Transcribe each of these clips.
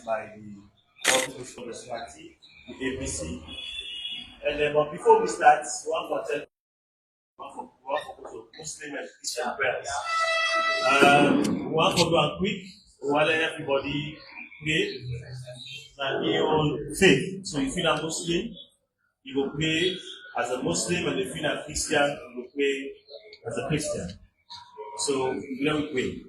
by the All People's Congress Party, the APC. And then, but before we start, one for Muslim and Christian prayers. One for go and quick, while everybody pray, and your own faith. So if you're a Muslim, you will pray as a Muslim, and if you're a Christian, you will pray as a Christian. So let me pray.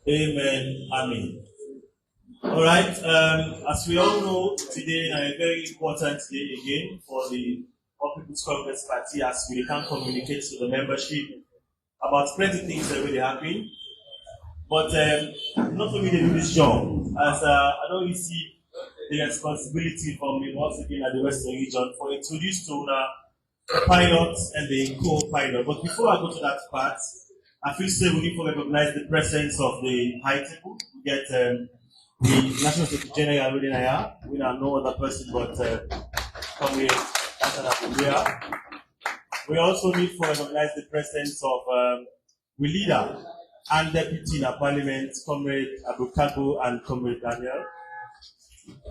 Amen. Amen. All right. As we all know, today is a very important day again for the All People's Congress Party, as we can communicate to the membership about plenty of things that really happen. But not for me to do this job, as I don't receive the responsibility from me once again at the Western region for introduce to the pilot and the co-pilot. But before I go to that part, I feel say we need to recognize the presence of the high table. We get the National Secretary General already here. We don't know other person but come here. We also need to recognize the presence of the leader and deputy in our parliament, Comrade Abukabo and Comrade Daniel.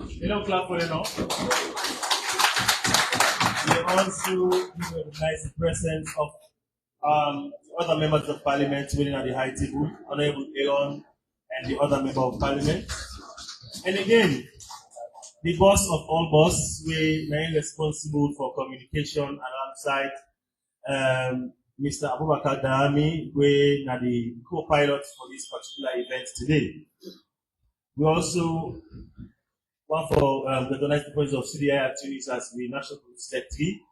You don't clap for them now. We also recognize the presence of other members of parliament within at the high table, Honorable Aaron and the other member of parliament. And again, the boss of all boss, we are responsible for communication alongside Mr. Abubakar Dahami, we are the co-pilot for this particular event today. We also want for recognize the presence of CDI Tunis as the National Police Secretary,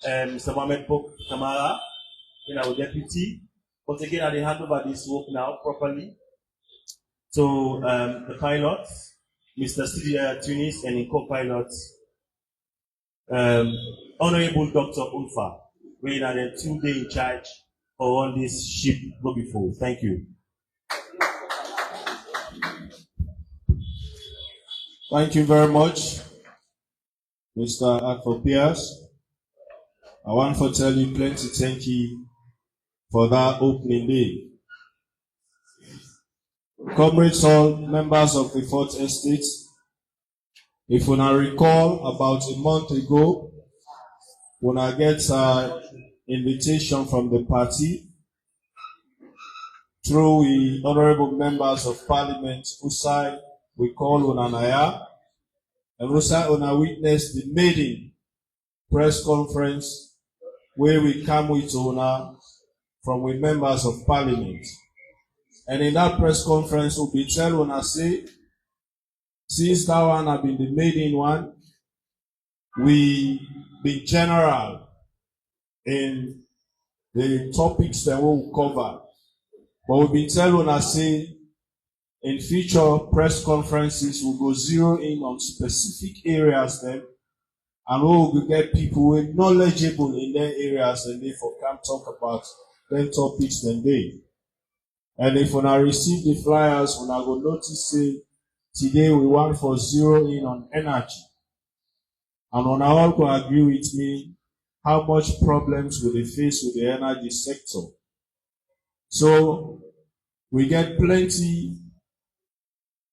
Mr. Mohamed Pok Kamara, our deputy. But again, I hand over this work now properly to the pilot, Mr. CDI Tunis, and the co-pilot, Honorable Dr. Ulfa. We are the 2 days in charge for all this ship go before. Thank you. Thank you very much, Mr. Akfopias. I want to tell you plenty thank you for that opening day. Comrades, all members of the 4th Estate, if you now recall, about a month ago, when I get an invitation from the party through the honorable members of parliament, Usai, we call Unanaya, and Usai Una witnessed the maiden press conference where we come with Una from the members of parliament. And in that press conference, we'll be telling Una say, since that one have been the maiden one, we be general in the topics that we'll cover. But we'll be telling us, say, in future press conferences, we'll go zero in on specific areas then, and we'll get people who are knowledgeable in their areas and therefore can talk about them topics then they. And if when I receive the flyers, when I go notice, say, today we want for zero in on energy. And on all can agree with me how much problems will they face with the energy sector. So we get plenty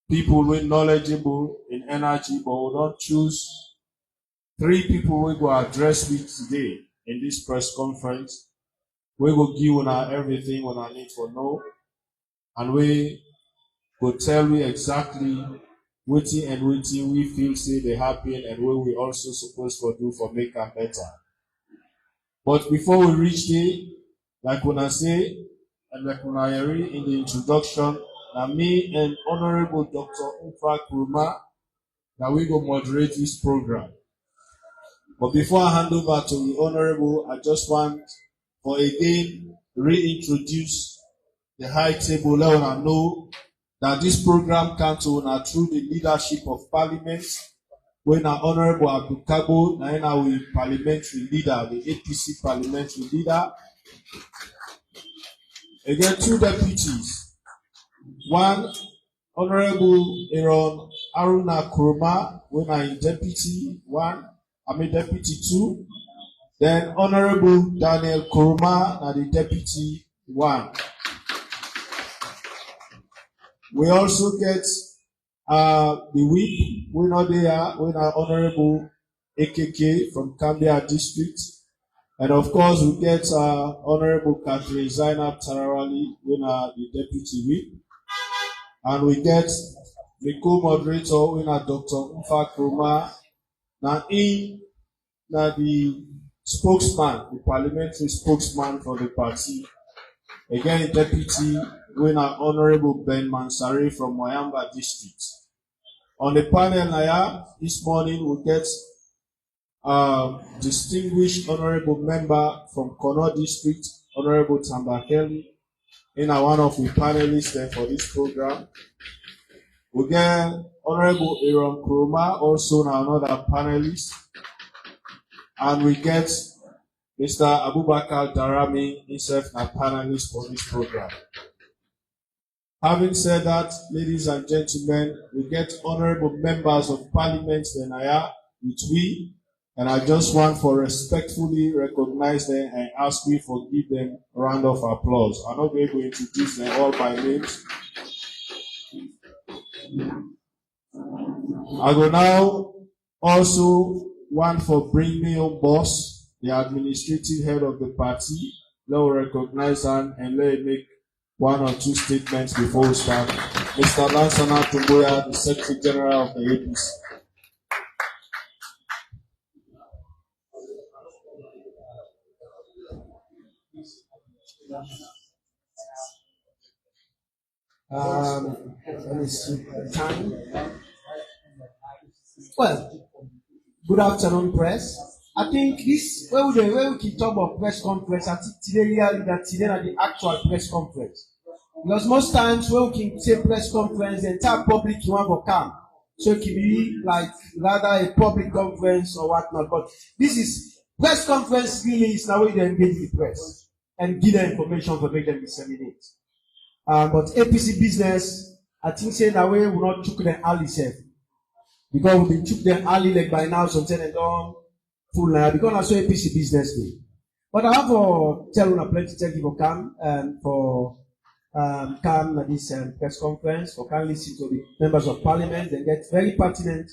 people who are knowledgeable in energy, but we don't choose 3 people we go address with today in this press conference. We will give una everything una need to know, and we will tell you exactly waiting and waiting we feel say they happen and what we also supposed to do for make them better. But before we reach there, like when I say, and like when I read in the introduction, now me and Honorable Dr. Ufa Kuruma, now we go moderate this program. But before I hand over to the Honorable, I just want for again reintroduce the high table. Let us know that this program comes to us through the leadership of Parliament, when our Honorable Abukabo, and our parliamentary leader, the APC Parliamentary leader. Again, 2 deputies. One, Honorable Aaron Aruna Kuruma, when I deputy 1, deputy 2. Then Honorable Daniel Kuruma, na the deputy 1. We also get the whip, we know they are Honorable AKK from Cambia District. And of course, we get Honorable Catherine Zainab Tarawali, we are the deputy whip. And we get the co-moderator, we are Dr. Ufa Kuruma, na the spokesman, the parliamentary spokesman for the party. Again, deputy winner Honorable Ben Mansari from Moyamba District. On the panel this morning we get distinguished honorable member from Kono District, Honorable Tambakeli, one of the panelists there for this program. We get Honorable Aaron Kuruma, also another panelist. And we get Mr. Abubakar Darami, himself a panelist for this program. Having said that, ladies and gentlemen, we get honorable members of parliament with we, and I just want to respectfully recognize them and ask you for give them a round of applause. I'm not going to introduce them all by names. I will now also want for bring me on boss, the administrative head of the party. Let me recognize her and let me make 1 or 2 statements before we start. Mr. Lansana Tumboya, the Secretary General of the APC. Let me see time. Well, good afternoon, press. I think this when we keep talking about press conference, I think today are the actual press conference. Because most times when we can say press conference, the entire public you want to come. So it can be like rather a public conference or whatnot. But this is press conference really is now where they engage the press and give them information to make them disseminate. But APC business, I think say that way will not took them early self. Because we took them early like by now, something and done full now. Because I saw APC business day. But I have to tell you plenty thank you for come for come at this press conference, for can listen to the members of parliament and get very pertinent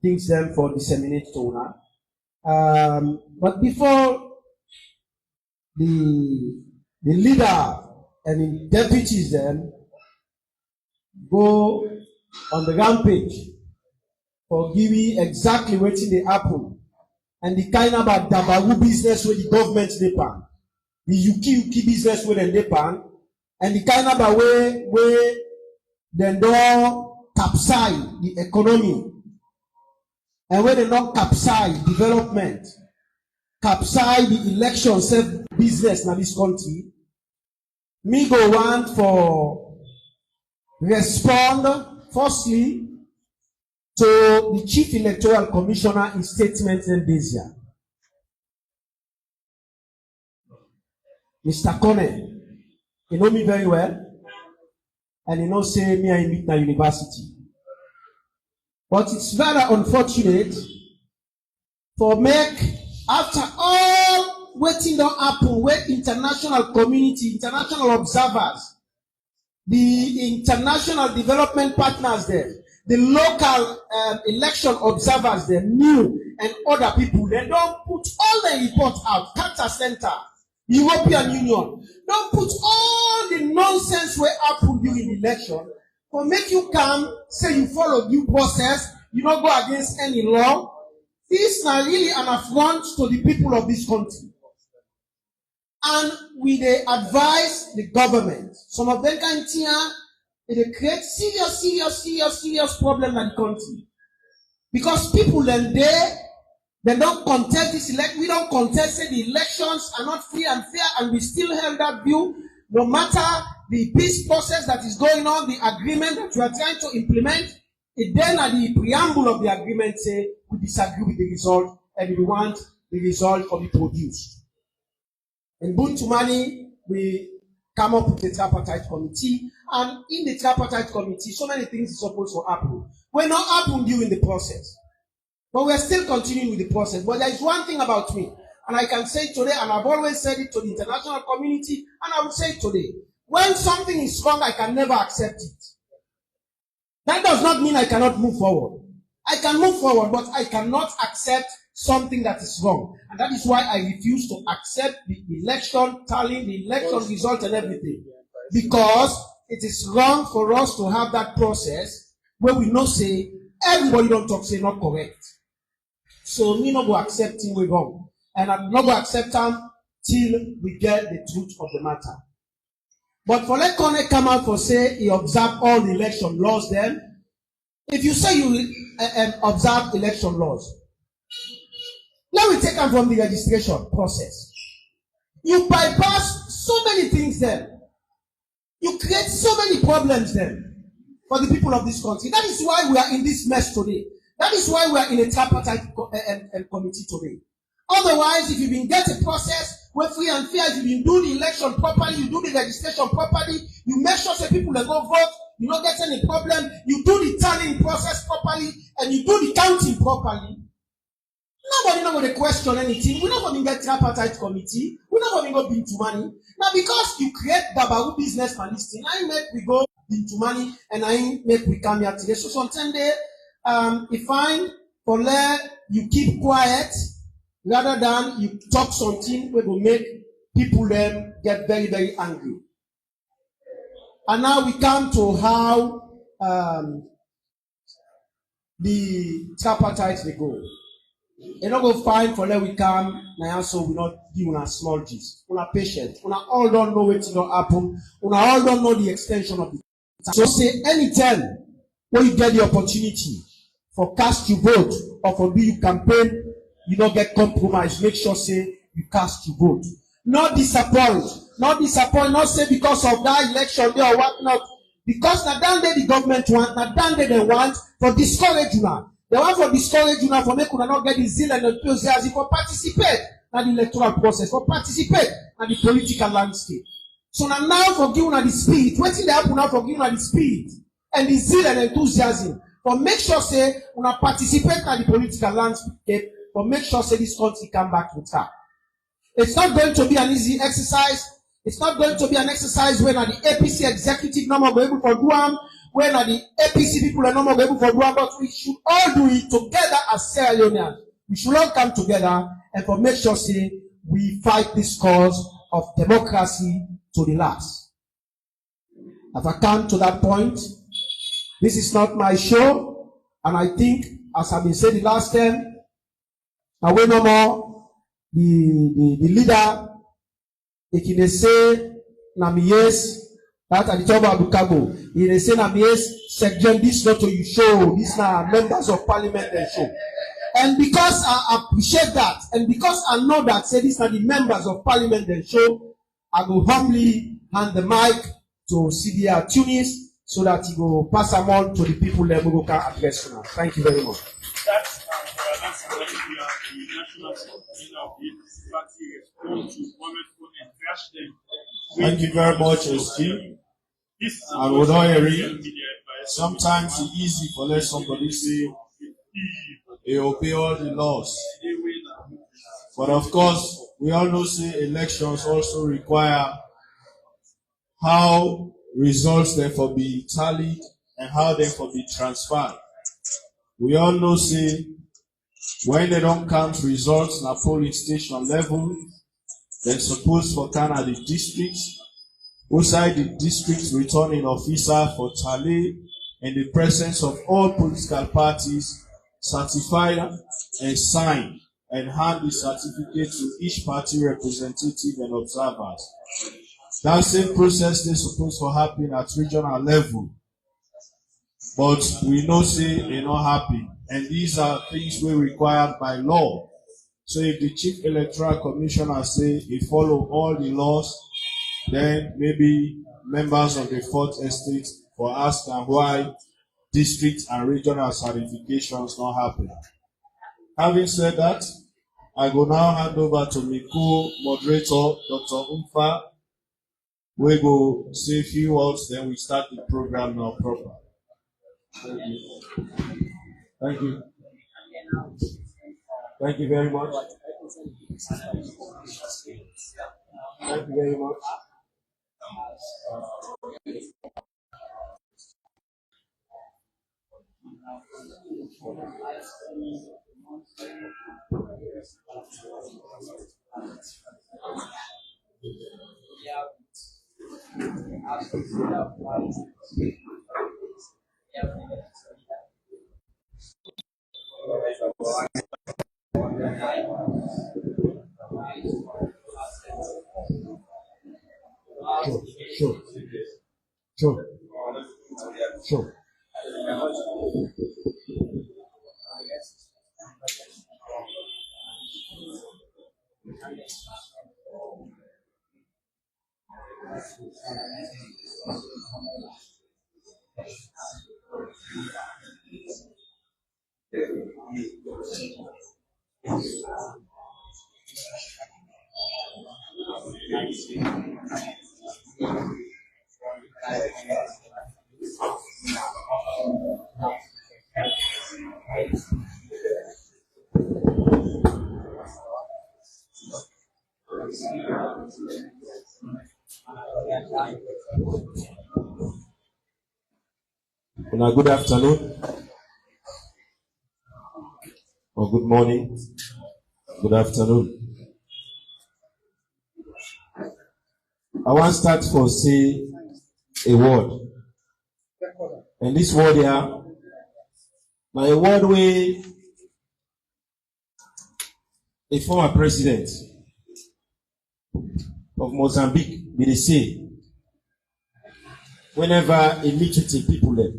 things them for disseminate to now. But before the leader and the deputies then go on the rampage for giving exactly what they happen and the kind of dabaru business where the government they pan, the yuki business where they pan, and the kind of way where they don't capsize the economy and where they don't capsize development, capsize the election self business in this country. Me go want for respond firstly to the Chief Electoral Commissioner in statement in this year. Mr. Kone, he know me very well, and he know say me I meet na university. But it's very unfortunate for make after all waiting don't happen where international community, international observers, the international development partners there, the local election observers there, new and other people, they don't put all the reports out. Cancer Center, European Union, don't put all the nonsense where happen during the election for make you come, say you follow due process, you don't go against any law. This is now really an affront to the people of this country. And we they advise the government. Some of them can they create serious problem in the country. Because people then they don't contest this election. We don't contest say the elections are not free and fair, and we still held that view. No matter the peace process that is going on, the agreement that we are trying to implement, it then at the preamble of the agreement say we disagree with the result and we want the result to be produced. In Buntumani, we come up with the tripartite committee, and in the tripartite committee, so many things are supposed to happen. We're not happened during the process, but we're still continuing with the process. But there is one thing about me, and I can say it today, and I've always said it to the international community, and I will say it today. When something is wrong, I can never accept it. That does not mean I cannot move forward. I can move forward, but I cannot accept something that is wrong. And that is why I refuse to accept the election tally, the election result and everything. Because it is wrong for us to have that process where we not say, everybody don't talk, say not correct. So me not go accept him we wrong. And I'm not going to accept him till we get the truth of the matter. But for let Kone come out for say he observe all the election laws then, if you say you will observe election laws, let me take them from the registration process. You bypass so many things there. You create so many problems there for the people of this country. That is why we are in this mess today. That is why we are in a tripartite committee today. Otherwise, if you been get a process where free and fair, if you been do the election properly, you do the registration properly, you make sure that people that go vote, you don't get any problem, you do the tallying process properly, and you do the counting properly. Nobody not going to question anything. We're not going to get tripartite committee. We're not going to go into money. Now, because you create Babaru business and this thing, I make we go into money and I make we come here today. So sometimes if fine for let you keep quiet rather than you talk something we will make people them get very, very angry. And now we come to how the tripartite they go. You don't go fine for let we come now, so we not give una small gist. Una patient. Una all don't know what's going to happen. Una all don't know the extension of the. So say anytime when you get the opportunity for cast your vote or for do you campaign, you don't get compromised. Make sure say you cast your vote. Not disappoint. Not disappoint. Not say because of that election there or what not. Because na down there the government want, na down there they want for discourage una. They want for discourage you now for make you not get the zeal and enthusiasm for participate in the electoral process, for participate in the political landscape. So now for giving the spirit, waiting they happen now for giving the spirit and the zeal and enthusiasm for make sure say una participate in the political landscape, for make sure say this country come back to track. It's not going to be an easy exercise. It's not going to be an exercise when the APC executive no more be able to do them. When the APC people are no more able to do it, but we should all do it together as Sierra Leoneans. We should all come together and for make sure say we fight this cause of democracy to the last. If I come to that point, this is not my show, and I think, as I've been saying the last time, I will no more the leader, if they say Namiyes. That at the top of Bukago. He say na section this not to you show. These are members of parliament they show. And because I appreciate that, and because I know that say these are the members of parliament they show, I will humbly hand the mic to Sylvia Tunis so that he will pass them on to the people that will can address now. Thank you very much. That's when we are the national convener of the APC party respond to government and trash them. Thank you very much, SG. And with all sometimes it's easy for let somebody say they obey all the laws. But of course, we all know say elections also require how results therefore be tallied and how therefore be transferred. We all know say when they don't count results at polling station level, they're supposed for Canada the districts. Outside the district returning officer for tally in the presence of all political parties certified and signed and hand the certificate to each party representative and observers. That same process is supposed to happen at regional level. But we know say they not happen. And these are things we required by law. So if the Chief Electoral Commissioner say he follow all the laws, then maybe members of the fourth estate for asking why district and regional certifications not happen. Having said that, I will now hand over to my co-moderator, Dr. Umfa, We go say a few words, then we start the program now proper. Thank you. Thank you. Thank you very much. Thank you very much. Sure. Good afternoon or good morning. Good afternoon. I want to start for say a word. And this word here, now a word where a former president of Mozambique be they say whenever he meet with the people there,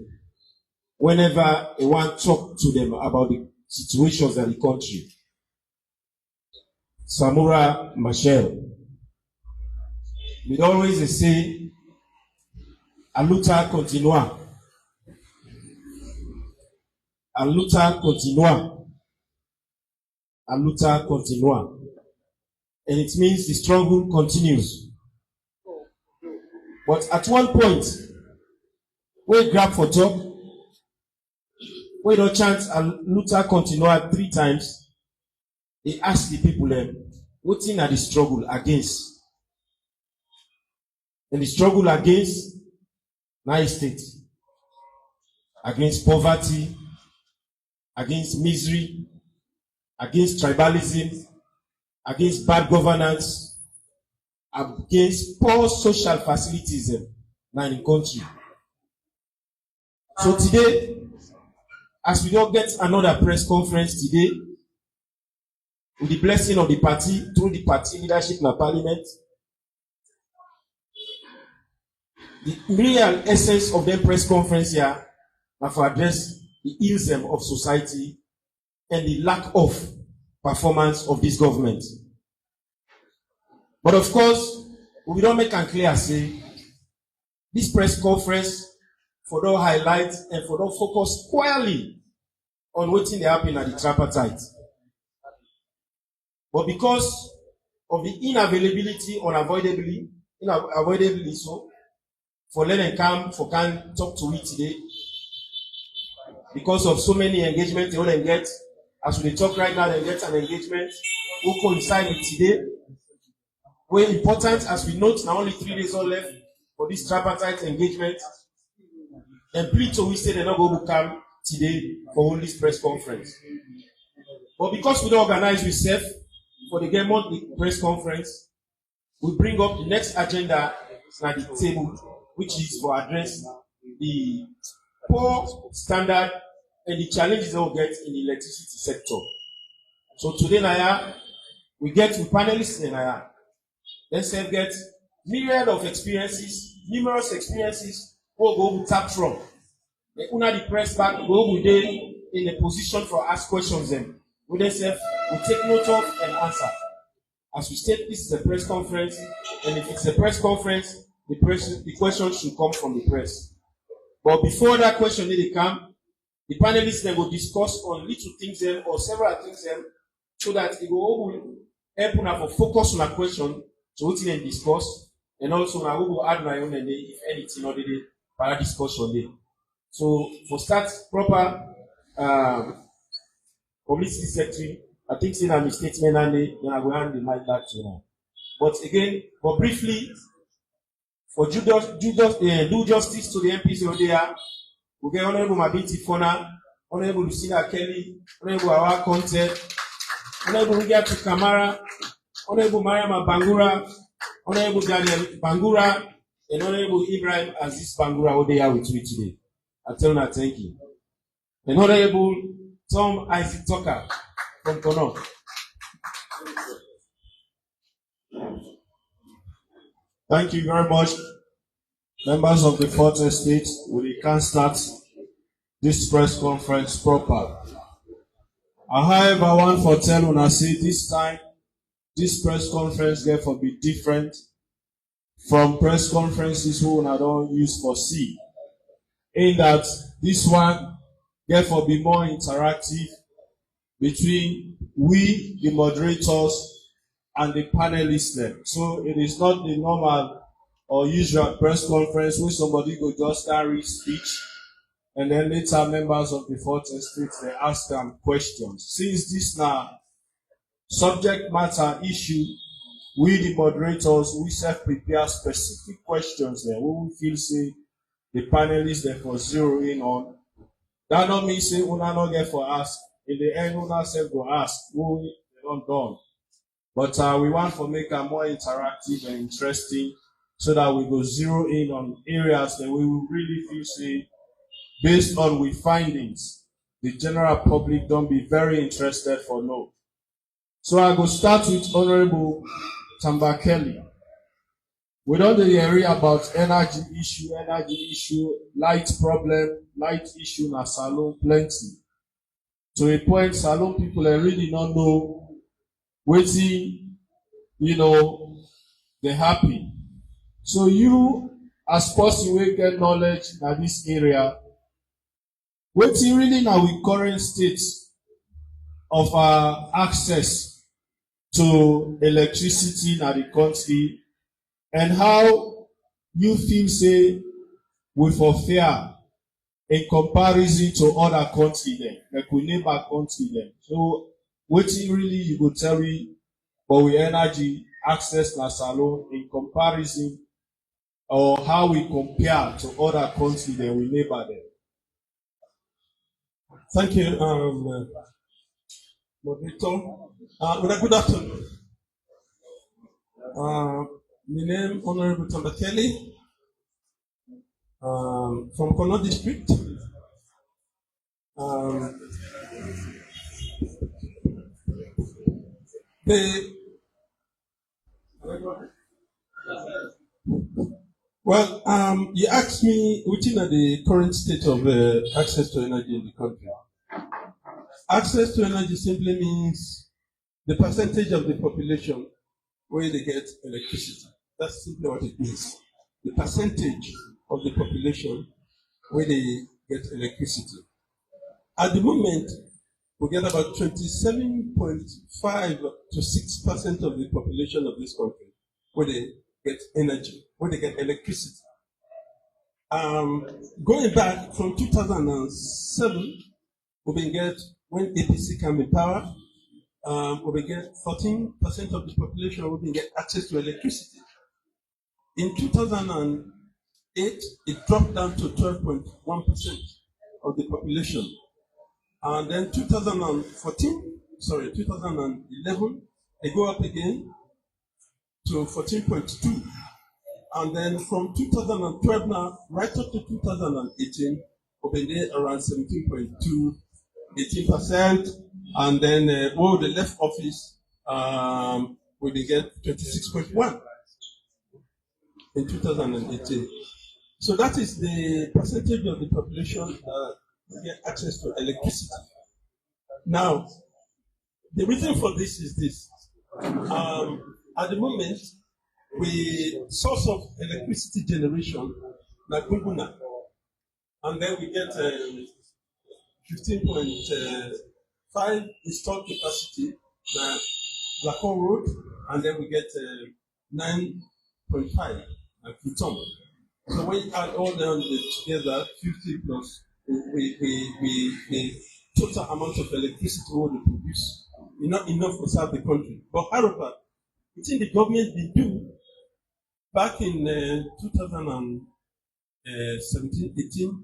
whenever he want to talk to them about the situations in the country. Samura Machel, we always say, a luta continua. A luta continua. A luta continua. And it means the struggle continues. But at one point, we grab for talk, we don't chant a luta continua 3 times. They ask the people what thing are the struggle against? And the struggle against Nice State, against poverty, against misery, against tribalism, against bad governance, against poor social facilities now in the country. So today, as we don't get another press conference today, with the blessing of the party, through the party leadership in the parliament, the real essence of the press conference here are for address the ills of society and the lack of performance of this government. But of course, we don't make it clear say this press conference for don't highlight and for don't focus squarely on what they happen at the tripartite. But because of the inavailability, unavoidably so, for let them come, for can talk to we today, because of so many engagements they all get, as we talk right now, they get an engagement who coincide with today. Where important, as we note, now only 3 days all left for this tripartite engagement. And please to we say they're not going to come today for all this press conference. But because we don't organize ourselves for the game monthly press conference, we bring up the next agenda at the table, which is for address the poor standard and the challenges that we get in the electricity sector. So today, Naya, we get with panelists in Naya. Let's say get myriad of experiences, numerous experiences, we'll go tap from. The una the press back, go with them in a position for ask questions then. We then we take note of and answer. As we state, this is a press conference, and if it's a press conference, the question should come from the press. But before that question they come, the panelists then will discuss on little things or several things so that it will help una for focus on a question to what they discuss, And also now we will add my own and if anything already para discussion there. So for start proper committee secretary, I think saying a statement and then I will hand the mic back to you. But again, but briefly, for do justice to the MPs over there, we get Honorable Mabiti Fona, Honorable Lucina Kelly, Honorable Awa Conte, Honorable Rugiatu Kamara, Honorable Mariama Bangura, Honorable Daniel Bangura, and Honorable Ibrahim Aziz Bangura over there with me today. I tell you, thank you. And Honorable Tom Isaac Tucker from Kono. Thank you very much, members of the Fourth Estate. We can start this press conference proper. However, I want for tell una say this time, this press conference therefore be different from press conferences who una don't use for C. In that this one therefore be more interactive between we, the moderators, and the panelists them. So it is not the normal or usual press conference where somebody go just carry speech and then later members of the Fourth Estate they ask them questions. Since this now subject matter issue, we the moderators we self-prepare specific questions there. We will feel say the panelists therefore zero in on. That not mean say una not get for ask. In the end, una self go ask. We don't done. But we want to make it more interactive and interesting so that we go zero in on areas that we will really feel say, based on we findings, the general public don't be very interested for no. So I go start with Honorable Tamba Kelly. We don't hear about energy issue, light problem, light issue na salon plenty. To a point, salon people really don't know waiting, they're happy. So you, as person will get knowledge in this area, waiting really now with current state of access to electricity in the country and how you feel say we for fair in comparison to other countries then, like we neighbor country then. So waiting really you go tell me but we energy access na salon in comparison or how we compare to other countries that we neighbor them. Thank you, moderator. Good afternoon. My name Honorable Tamba Kelly from Kono District. You asked me within the current state of access to energy in the country. Access to energy simply means the percentage of the population where they get electricity. That's simply what it means. The percentage of the population where they get electricity. At the moment, we get about 27.5 to 6% of the population of this country where they get energy, where they get electricity. Going back from 2007, we get when APC came in power, we get 14% of the population will get access to electricity. In 2008, it dropped down to 12.1% of the population. And then 2011, they go up again to 14.2. And then from 2012 now, right up to 2018, we've been around 17.2, 18%. And then when they left office, we did get 26.1 in 2018. So that is the percentage of the population that get access to electricity. Now, the reason for this is this. At the moment, we source of electricity generation, like Gunguna, and then we get 15.5 installed capacity, Blackon Road, and then we get 9 26.5 at Kitom. So when you add all them together, 50 plus the total amount of electricity we want to produce, not enough to serve the country. But however, I think the government did do back in 2017-18,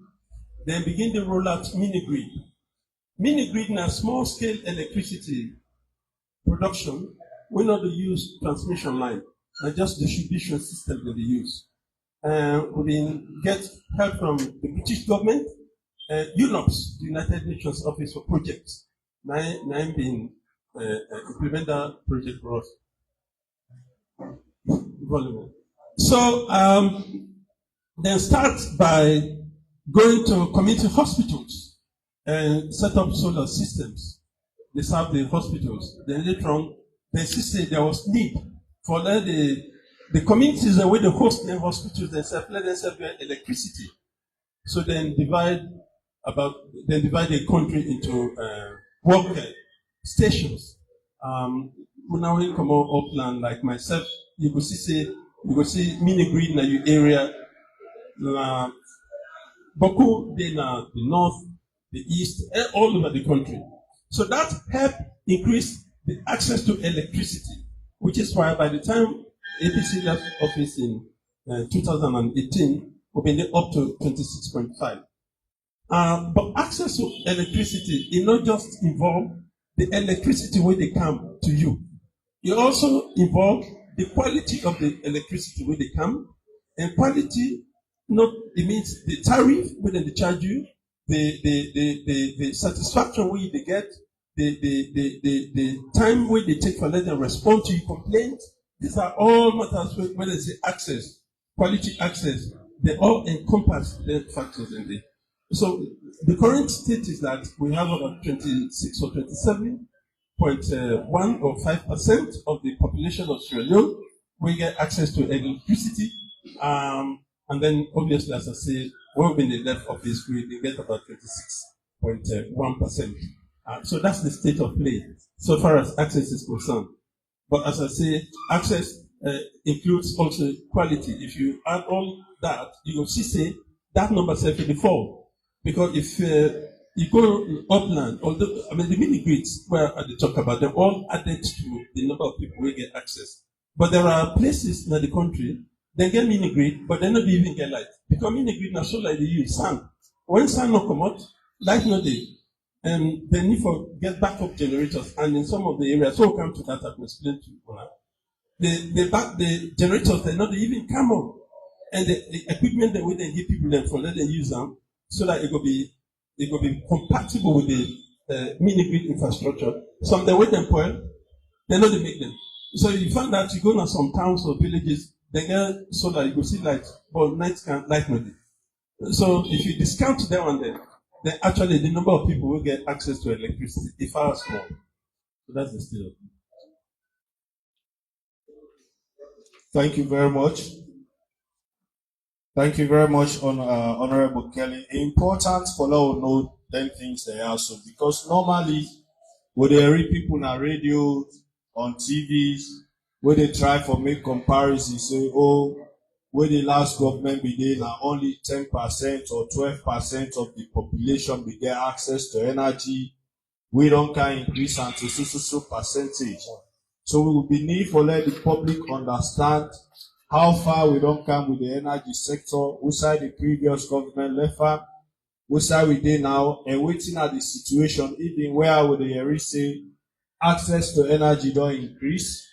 then begin to roll out mini grid. Mini grid na small scale electricity production. We not to use transmission line, and just distribution system that they use. We been get help from the British government, UNOPS, the United Nations Office for Projects. Now been implement that project for us. So then start by going to community hospitals and set up solar systems. They serve the hospitals. Then later on, they see there was need for the communities where they host their hospitals themselves, let themselves get electricity. So then divide the country into work stations. We now come out upland like myself. You go see mini grid in your area. Boku in the north, the east, all over the country. So that helped increase the access to electricity, which is why by the time APC left office in 2018, we've been up to 26.5. But access to electricity, it not just involve the electricity when they come to you. It also involve the quality of the electricity when they come, and quality it means the tariff when they charge you, the satisfaction when they get, the time when they take for letting respond to your complaint. These are all matters when they say access, quality access. They all encompass the factors in there. So the current state is that we have about 26 or 27.1 or 5% of the population of Sierra Leone will get access to electricity. And then obviously, as I say, when we left office, we get about 26.1%. So that's the state of play, so far as access is concerned. But as I say, access includes also quality. If you add all that, you will see that number will fall. Because if you go upland, although the mini grids where I talk about, they're all added to the number of people who get access. But there are places in the country, they get mini grid, but they not even get light. Because mini grid now so like they use sun. When sun not come out, light not there. They need to get backup generators, and in some of the areas, so we'll come to that, I've explained to you now. The generators, they not even come on. And the equipment that we then give people them for, let them use them, so that it will be compatible with the mini grid infrastructure. Some they wait them for, they know they make them. So you find that you go to some towns or villages, they get solar, you go see light, but night can't light no day. So if you discount them and then actually the number of people will get access to electricity is far small. So that's the state of it. Thank you very much. Thank you very much, Honorable Kelly. Important for now to know 10 things they also, because normally when they read people on radio, on TVs, where they try for make comparisons, say, oh, where the last government began, only 10% or 12% of the population will get access to energy. We don't can increase until so percentage. So we will be need for let the public understand how far we don't come with the energy sector, which side the previous government left at, which side we did now, and waiting at the situation, even where would they say access to energy don't increase,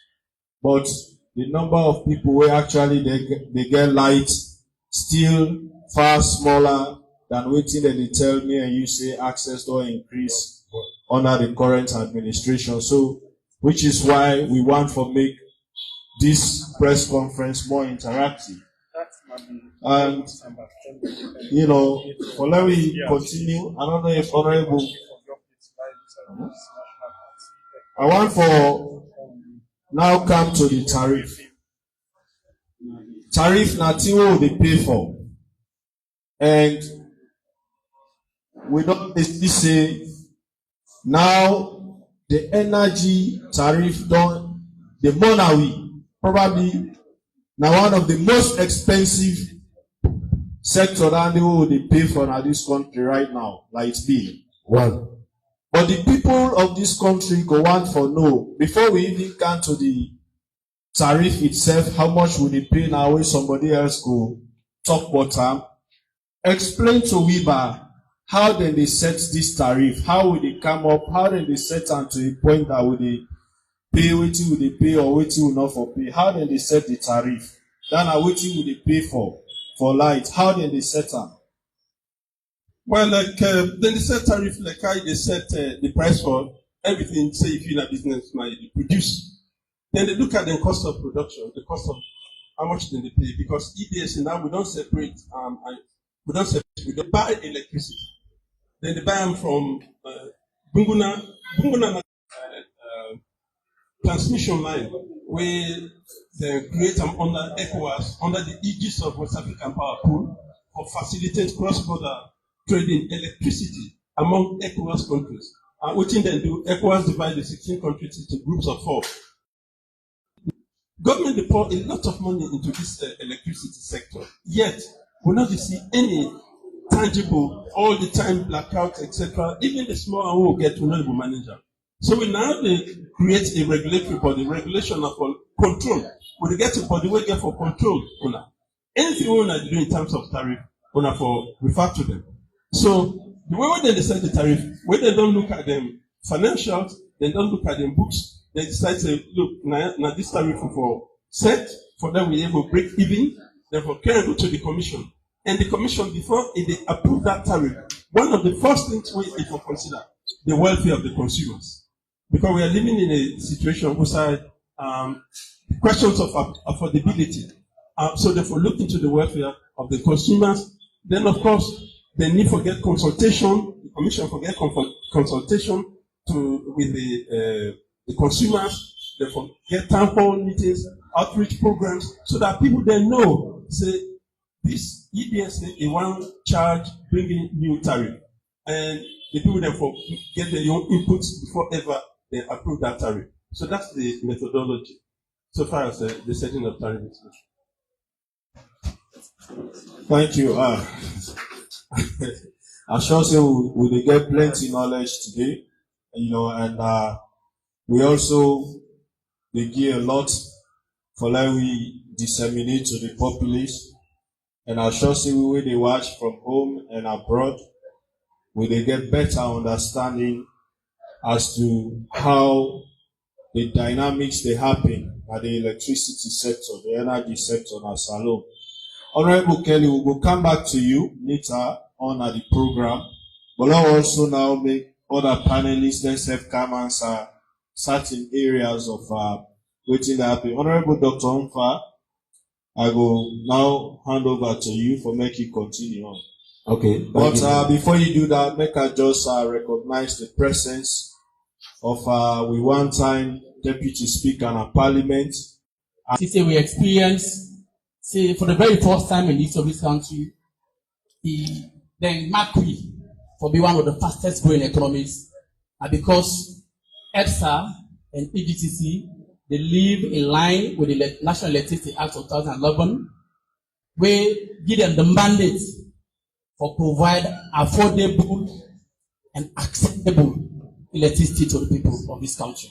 but the number of people where actually they get light still far smaller than waiting and they tell me and you say access don't increase under the current administration. So, which is why we want to make this press conference more interactive. And, for let me continue, I don't know if Honorable, I want for now come to the tariff. Tariff nothing will they pay for. And we don't basically say now the energy tariff don't the money we probably Now one of the most expensive sector that they pay for in this country right now, light bill. One. But the people of this country go want for no. Before we even come to the tariff itself, how much will they pay now when somebody else go talk bottom? Explain to Weber how then they set this tariff, how will they come up, how then they set them to a point that will they pay, waiting will they pay or waiting will not for pay, how then they set the tariff, then waiting will they pay for light, how then they set them? Well, then they set tariff like how they set the price for everything. Say if you're in a business, you produce. Then they look at the cost of production, the cost of how much then they pay. Because EDS now we don't separate. We don't buy electricity. Then they buy them from Bunguna transmission line, where they create them under ECOWAS, under the aegis of West African Power Pool, for facilitate cross-border trading electricity among ECOWAS countries. And what they do, ECOWAS divide the 16 countries into groups of 4. Government they pour a lot of money into this electricity sector, yet we not see any tangible, all the time blackout, etc. Even the small one will get to know the manager. So we now create a regulatory body, regulation of control. We get a body we get for control. Anything we want to do in terms of tariff, we have for refer to them. So the way they decide the tariff, when they don't look at them financials, they don't look at them books, they decide to look now this tariff for set, for them we able to break even, therefore carry go to the commission. And the commission, before they approve that tariff, one of the first things we will consider the welfare of the consumers. Because we are living in a situation where questions of affordability. So therefore look into the welfare of the consumers. Then of course, the need for get consultation, the commission for get consultation with the consumers, therefore get town hall meetings, outreach programs, so that people then know, say, this EPS a one charge bringing new tariff. And the people therefore get their own inputs before ever they approve that tariff. So that's the methodology, so far as the setting of tariff is concerned. Thank you. I'm sure say we will get plenty knowledge today, and we also they give a lot for like we disseminate to the populace, and I'm sure say we will they watch from home and abroad, will they get better understanding as to how the dynamics they happen at the electricity sector, the energy sector, and Salome. Honorable Kelly, we will come back to you later on at the program, but I'll also now make other panelists let's have come answer certain areas of waiting that happen. Honorable Dr. Umfa, I will now hand over to you for making continue on. Okay. But before you do that, make I just recognize the presence of we one-time Deputy Speaker of Parliament. We experience, for the very first time in the history of this country, then Macri for being one of the fastest growing economies, and because EPSA and EGTC, they live in line with the National Electricity Act of 2011, where give them the mandate for provide affordable and acceptable electricity to the people of this country.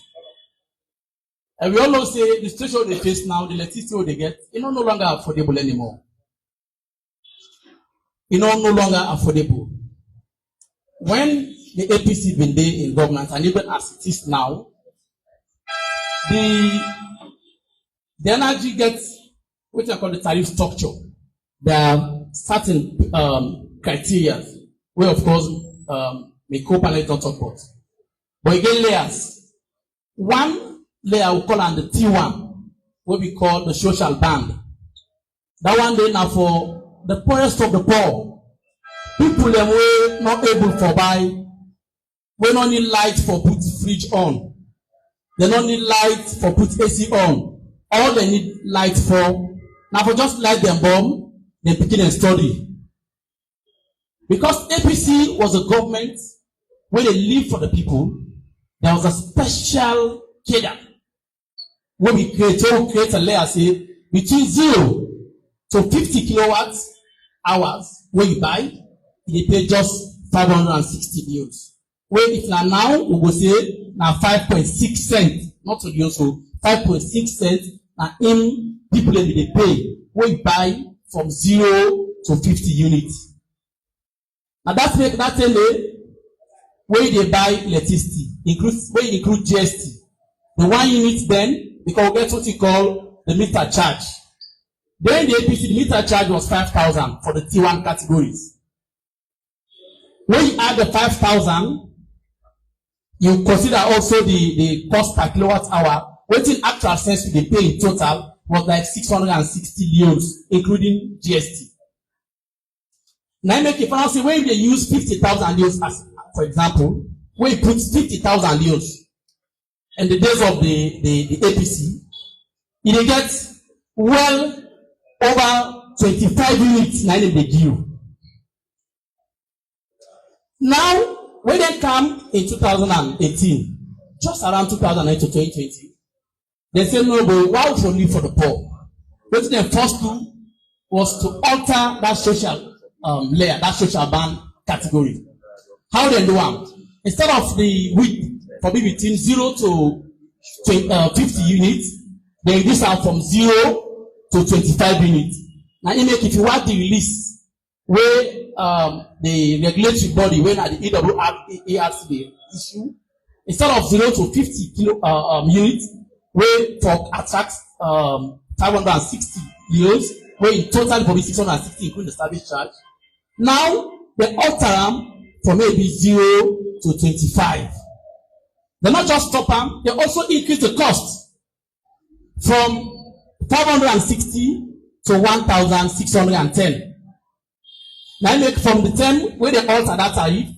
And we all know say the situation they face now, the electricity they get, no longer affordable anymore. No longer affordable. When the APC been there in government, and even as it is now, the energy gets what I call the tariff structure. There are certain criteria where, of course, the co-panel don't talk about. But again, layers. One layer we call on the T1, what we call the social band. That one day now for the poorest of the poor. People that were not able to buy, we don't need light for put fridge on. They don't need light for put AC on. All they need light for, now for just light them bomb, they begin and study. Because APC was a government where they live for the people, there was a special cadre where we create a layer, say, between 0 to 50 kilowatts hours when you buy, you pay just 560 euros. Where if now we will say now 5.6 cents, not to the also 5.6 cents, and in people they pay when you buy from 0 to 50 units. Now that's make that tell where they buy electricity, where you include GST. The 1 unit then, because we get what you call the meter charge. Then the APC, the meter charge was 5,000 for the T1 categories. When you add the 5,000, you consider also the cost per kilowatt hour. What in actual sense they pay in total was like 660 euros, including GST. Now make it fancy when they use 50,000 euros as, for example, when you put 50,000 euros in the days of the APC, it gets well over 25 units now in the due. Now, when they come in 2018, just around 2008 to 2020, they say no, but why should we for the poor? What they first do was to alter that social layer, that social band category. How they do it? Instead of the width for between 0 to 50 units, they reduce out from 0 to 25 units. Now, if you want the release, where the regulatory body, when at the EWRC the issue, instead of 0 to 50 units, where for attracts 560 euros, where in total for 660 including the service charge. Now they alter them from maybe 0 to 25. They not just stop them, they also increase the cost from 560 to 1,610. Now make from the time when they alter that tariff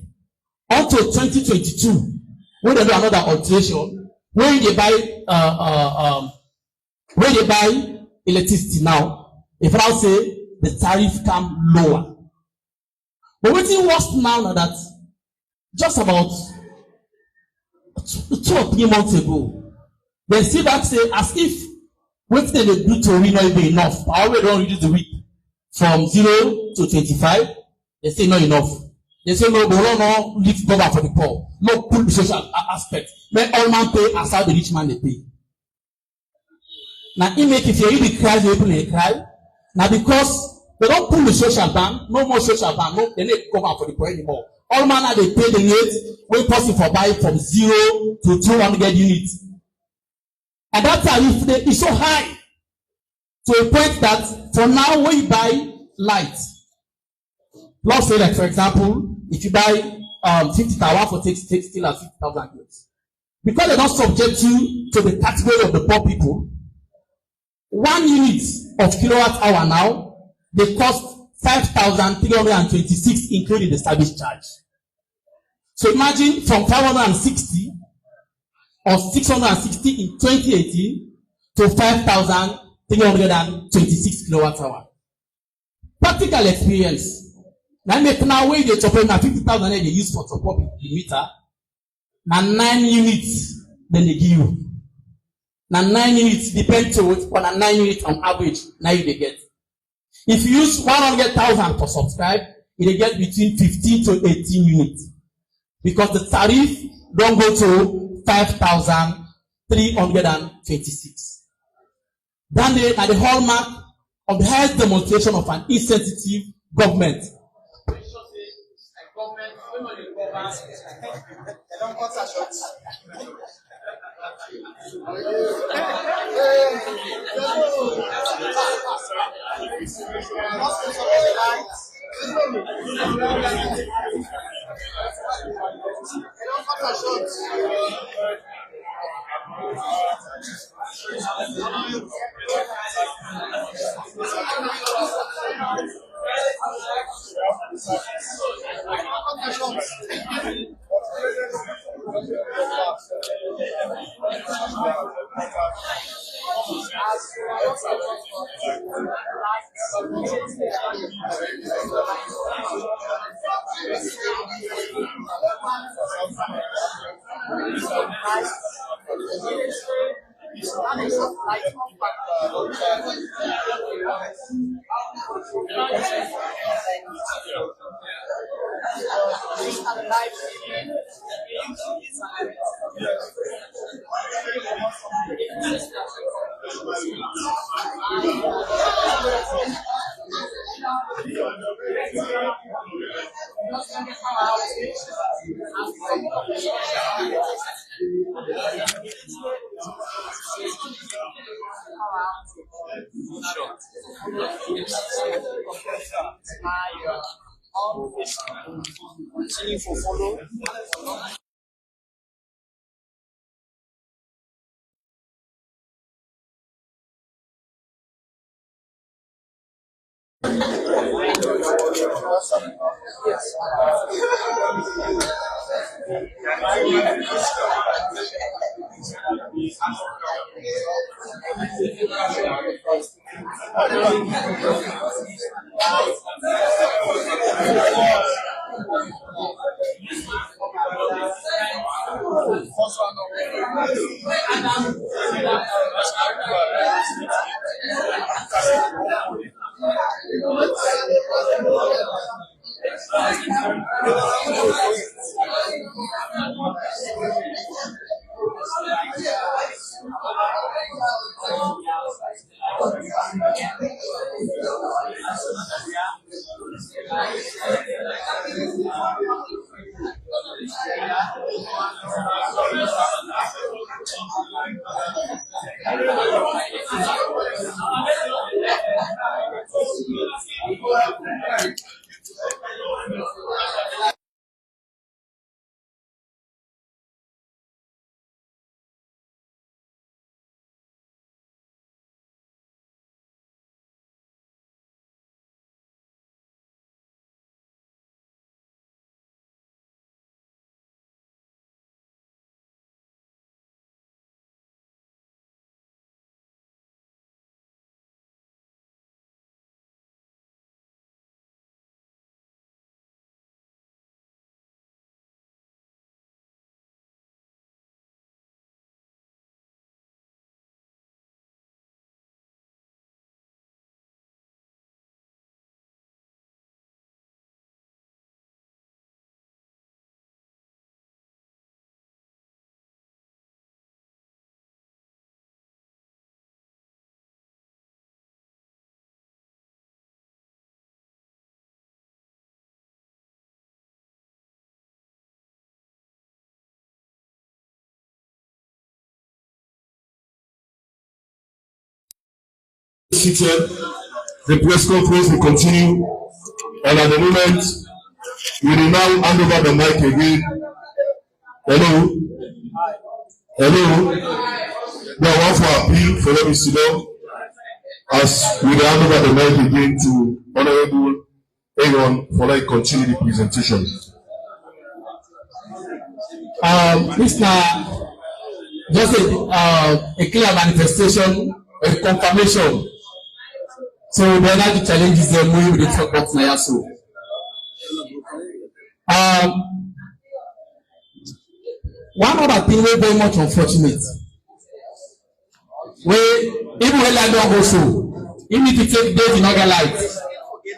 until 2022, when they do another alteration, when they buy electricity now, if I say the tariff come lower. But what's worse now that just about 2 or 3 months ago, they see that say as if what they do to we not even enough. I already don't reduce the week from 0 to 25. They say not enough. They say no, but no lift cover for the poor. No pull the social aspect. Let all man pay as how the rich man they pay. Now, if you really cry, you will cry. Now, because they don't pull the social ban, no more social ban, no, they need cover for the poor anymore. All man they pay the rate when possible for buy from 0 to 200 units. And that tariff is so high to a point that for now when you buy light, let's say like for example, if you buy 50,000 for take still at 50,000 units, because they don't subject you to the category of the poor people, 1 unit of kilowatt hour now they cost 5,326 including the service charge. So imagine from 560 or 660 in 2018 to 5,326 kilowatt hour. Practical experience. Now make now when they top up now 50,000 they use for top up the meter. Now 9 units then they give you. Now 9 units depend to what 9 units on average now you they get. If you use 100,000 for subscribe, you get between 15 to 18 units. Because the tariff don't go to 5,326. Then they are the hallmark of the highest demonstration of an insensitive government. Continue for follow. Seated. The press conference will continue, and at the moment, we will now hand over the mic again. Hello? Hello? We are one for appeal for let me sit down, as we will hand over the mic again to Honorable Aaron for like continue the presentation. This now just a clear manifestation, a confirmation. So the energy challenges them we will talk about now. So one other thing wey very much unfortunate, wey even when I don go so, you need to take days in other light.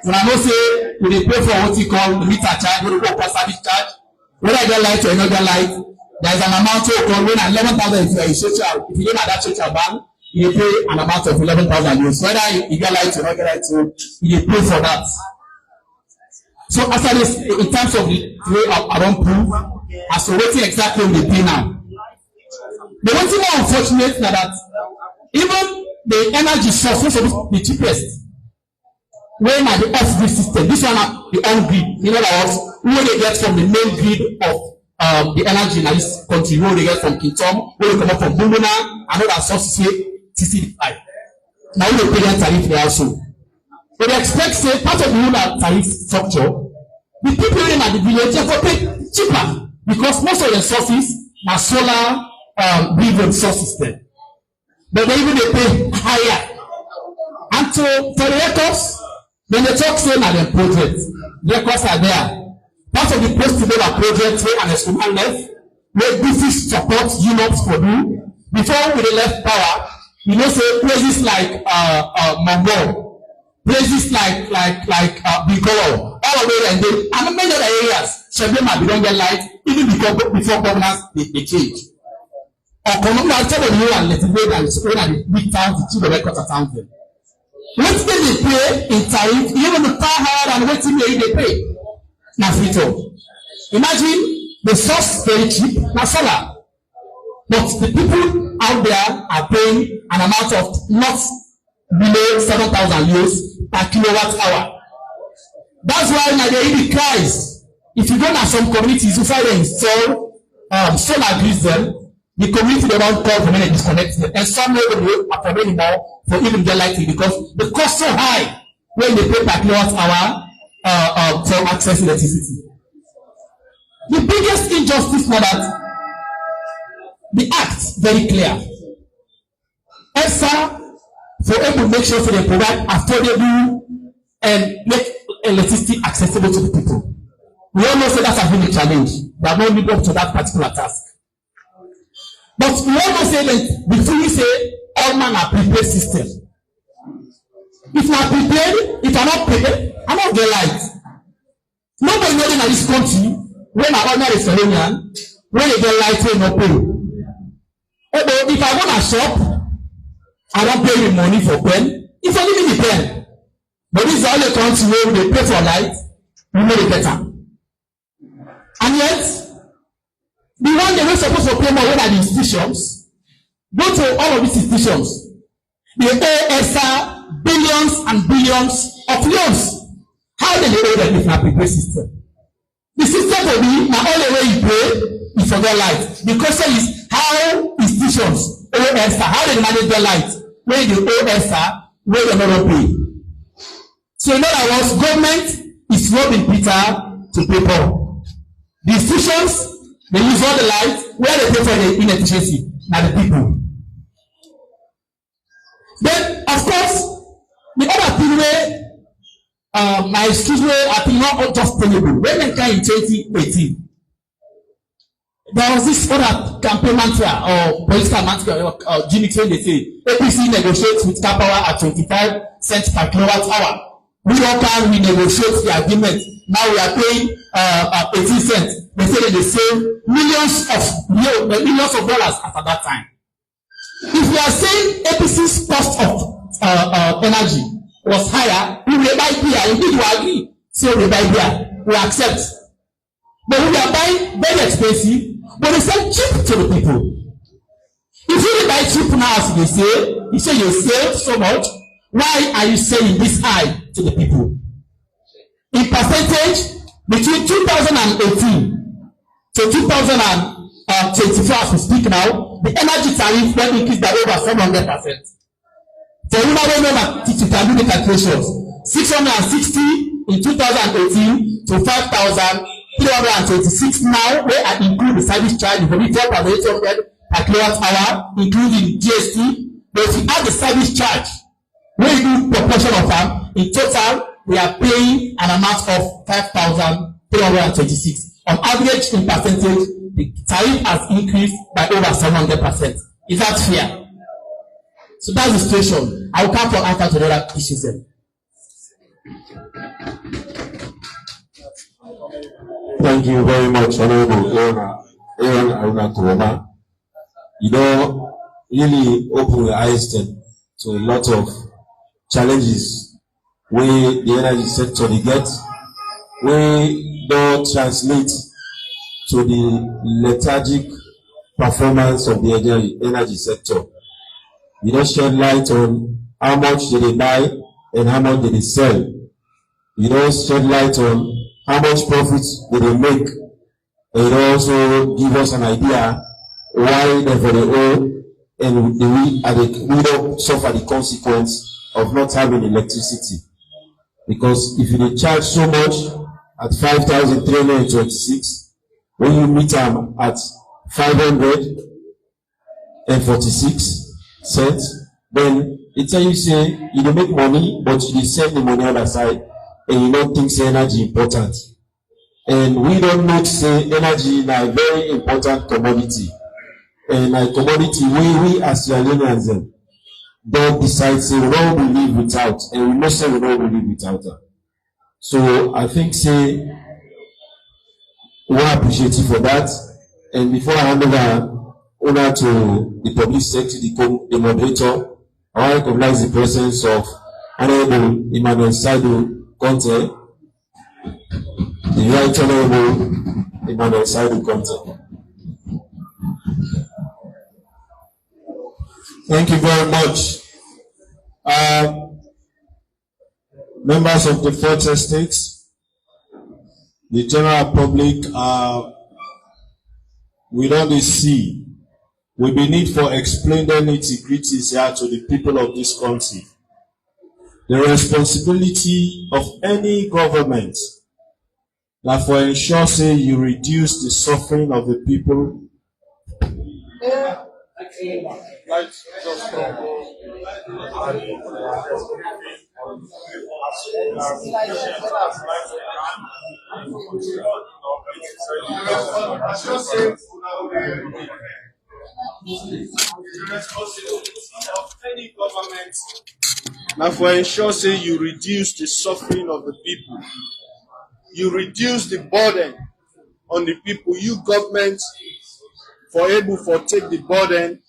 When I know say we dey pay for what you call the meter charge, we dey go for service charge. Whether I get light or another light, there is an amount to call when 11,000 if you are a social. If you don't have that social ban, you pay an amount of 11,000 euros. Whether you get light or not get light, so you pay for that. So after this, in terms of the way I don't prove, as to what exactly we pay now. The one thing more unfortunate is that even the energy source is the cheapest. When at the off-grid system, this one are the on-grid. In other words, where they get from the main grid of the energy in this country, where they get from Kintom, where they come up from Bumuna, and other sources here, TCDI. Now we pay their tariff there also. But they expect say part of the rural tariff structure, the people in the village will pay cheaper because most of the sources are solar driven source system. But they even they pay higher. And so for the records, when they talk say na the project, the records are there. Part of the post-development project where an instrument left, where business support units for do, before we left power, you know, say places like Mongol, places like Bigoro, all of them, and many other areas, Shebema, we don't get light, even before governance they change. Or come on, tell them you and let it wait and the big towns, the two records are towns. What they pay in tariff, even the far higher than what they pay. Now, imagine the source very cheap, now solar. But the people out there are paying an amount of not below 7,000 euros per kilowatt hour. That's why now the cries. If you go to some communities, you find them install solar grids them, the community they don't call for many disconnected, and some neighborhood are paying more for even their lighting because the cost so high when they pay per kilowatt hour for accessing electricity. The biggest injustice now that the act very clear. ESA for able to make sure so they provide affordable and make electricity accessible to the people. We all know that has been a challenge. They have not lived up to that particular task. But we all know that before we say all man are prepared system. If not prepared, if I'm not prepared, I'm not get light. Nobody knows in this country when I ordinary Solomon, when you get light, you no pay. If I go to shop, I don't pay you money for pen. If I live in the pen, but this is all the country where they pay for light, we know the better. And yet, the one they were supposed to pay more when are the institutions, go to all of these institutions. They owe ESA billions and billions of loans. How do they owe them if not prepaid system? The system will be now all the way you pay, you forget light. The question is how institutions owe ESA, how they manage their light, when they owe ESA, where they never pay. So in other words, government is robbing Peter to pay Paul. The institutions, they use all the light, where they pay for the inefficiency, now the people. Then, of course, the other thing where my excuse me, I think not just tenable. When they came in 2018, there was this other campaign mantra or political mantra or gimmicks when they say APC negotiates with car power at 25 cents per kilowatt hour. We all can renegotiate the agreement. Now we are paying 18 cents. They say that they save millions of dollars after that time. If we are saying APC's cost of energy was higher, we will buy beer. Indeed, we agree. So we buy beer. We accept. But we are buying very expensive, but they sell cheap to the people. If you buy cheap now, as they say, you say you save so much, why are you selling this high to the people? In percentage, between 2018 to 2024, as we speak now, the energy tariff will increase by over 700%. For you know that you can do the calculations. 660 in 2018 to 5,326 now, where I include the service charge, it will be 4,800 per kilowatt hour, including GST. But if you add the service charge, when you do proportion of them, in total, we are paying an amount of 5,326. On average, in percentage, the tariff has increased by over 700%. Is that fair? So that's the situation. I will come for answer to the other issues then. Thank you very much, Honorable Aaron Aruna Kuroma. You know, really open your eyes to a lot of challenges where the energy sector they get, where don't translate to the lethargic performance of the energy sector. You don't shed light on how much they buy and how much they sell. You don't shed light on how much profits they make. And it also give us an idea why they owe and we don't suffer the consequence of not having electricity. Because if you charge so much at 5,326, when you meet them at 546 cents, then it's how you say you don't make money, but you save the money on the side, and you don't think say energy important. And we don't know say energy is a very important commodity. a commodity we as Ghanaians don't decide say we don't believe without, and we must say we don't believe without her. So I think say we appreciate you for that. And before I hand over to the public secretary, the moderator, I want to recognize the presence of Honorable Emmanuel Saidu Conte, the Right Honorable Emmanuel Saidu Conte. Thank you very much. Members of the fourth estate, the general public, we don't see. We be need for explain the nitty-gritties here to the people of this country. The responsibility of any government that for ensure say you reduce the suffering of the people. The responsibility of any government now for ensure say you reduce the suffering of the people, you reduce the burden on the people. You government for able for take the burden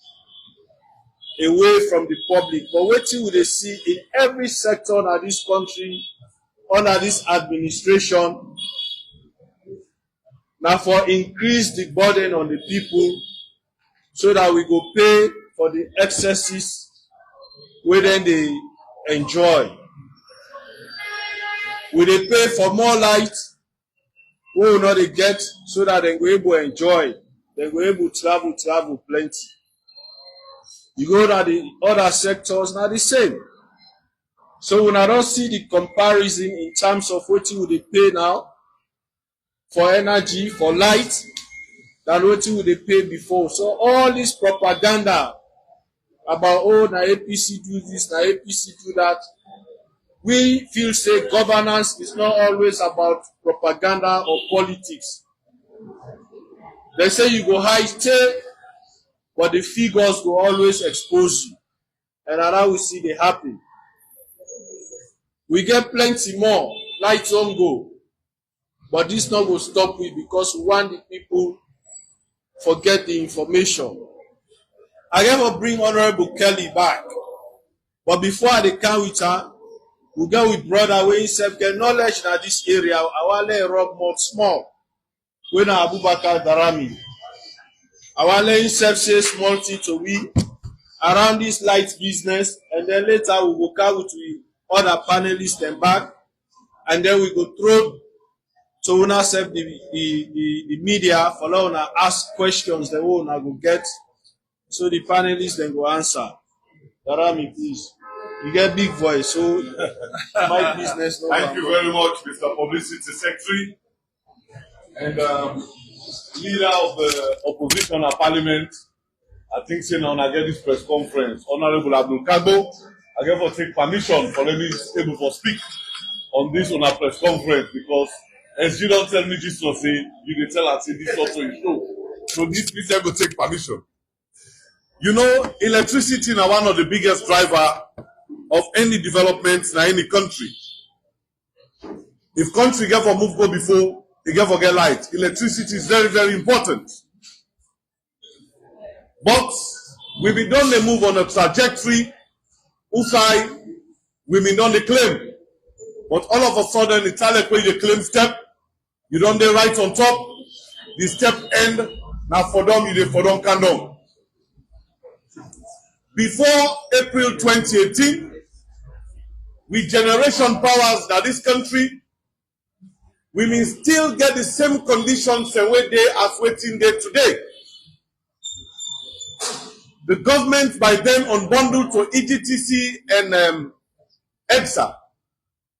away from the public. But what you will see in every sector of this country under this administration now for increase the burden on the people so that we go pay for the excesses where then they enjoy. We dey pay for more light we will not get so that they go able to enjoy. They go able to travel plenty. You go to the other sectors, not the same. So when I don't see the comparison in terms of what you would pay now for energy, for light, than what you would pay before. So all this propaganda about, oh, na APC do this, na APC do that, we feel say governance is not always about propaganda or politics. They say you go high stay, but the figures will always expose you. And now we see they happen. We get plenty more, lights on go. But this not will stop we because we want the people forget the information. I ever bring Honorable Kelly back. But before I come with her, we go with brother where himself get knowledge in this area. I want to rub more small. When Abubakar Darami. I want to let himself say small thing to we around this light business, and then later we will come with the other panelists and back, and then we go through to una self the media for now ask questions that we will go get, so the panelists then go answer. Darami, please. You get big voice, so my business. No Thank you very much, Mr. Publicity Secretary, and leader of the opposition at Parliament. I think say now I get this press conference. Honorable Abdul Kagbo, I get for take permission for me able to speak on this on a press conference because as you don't tell me this or say you can tell and say this also is show. So this please able take permission. You know, electricity is one of the biggest driver of any development in any country. If country get for move go before, they get for get light. Electricity is very, very important. But we be done the move on a trajectory, usai, we be done the claim. But all of a sudden, the talent where the claim step, you don't the right on top, the step end, now for them, you for them can down. Before April 2018, with generation powers that this country, we may still get the same conditions the way they are waiting there today. The government by then unbundled to EGTC and EDSA.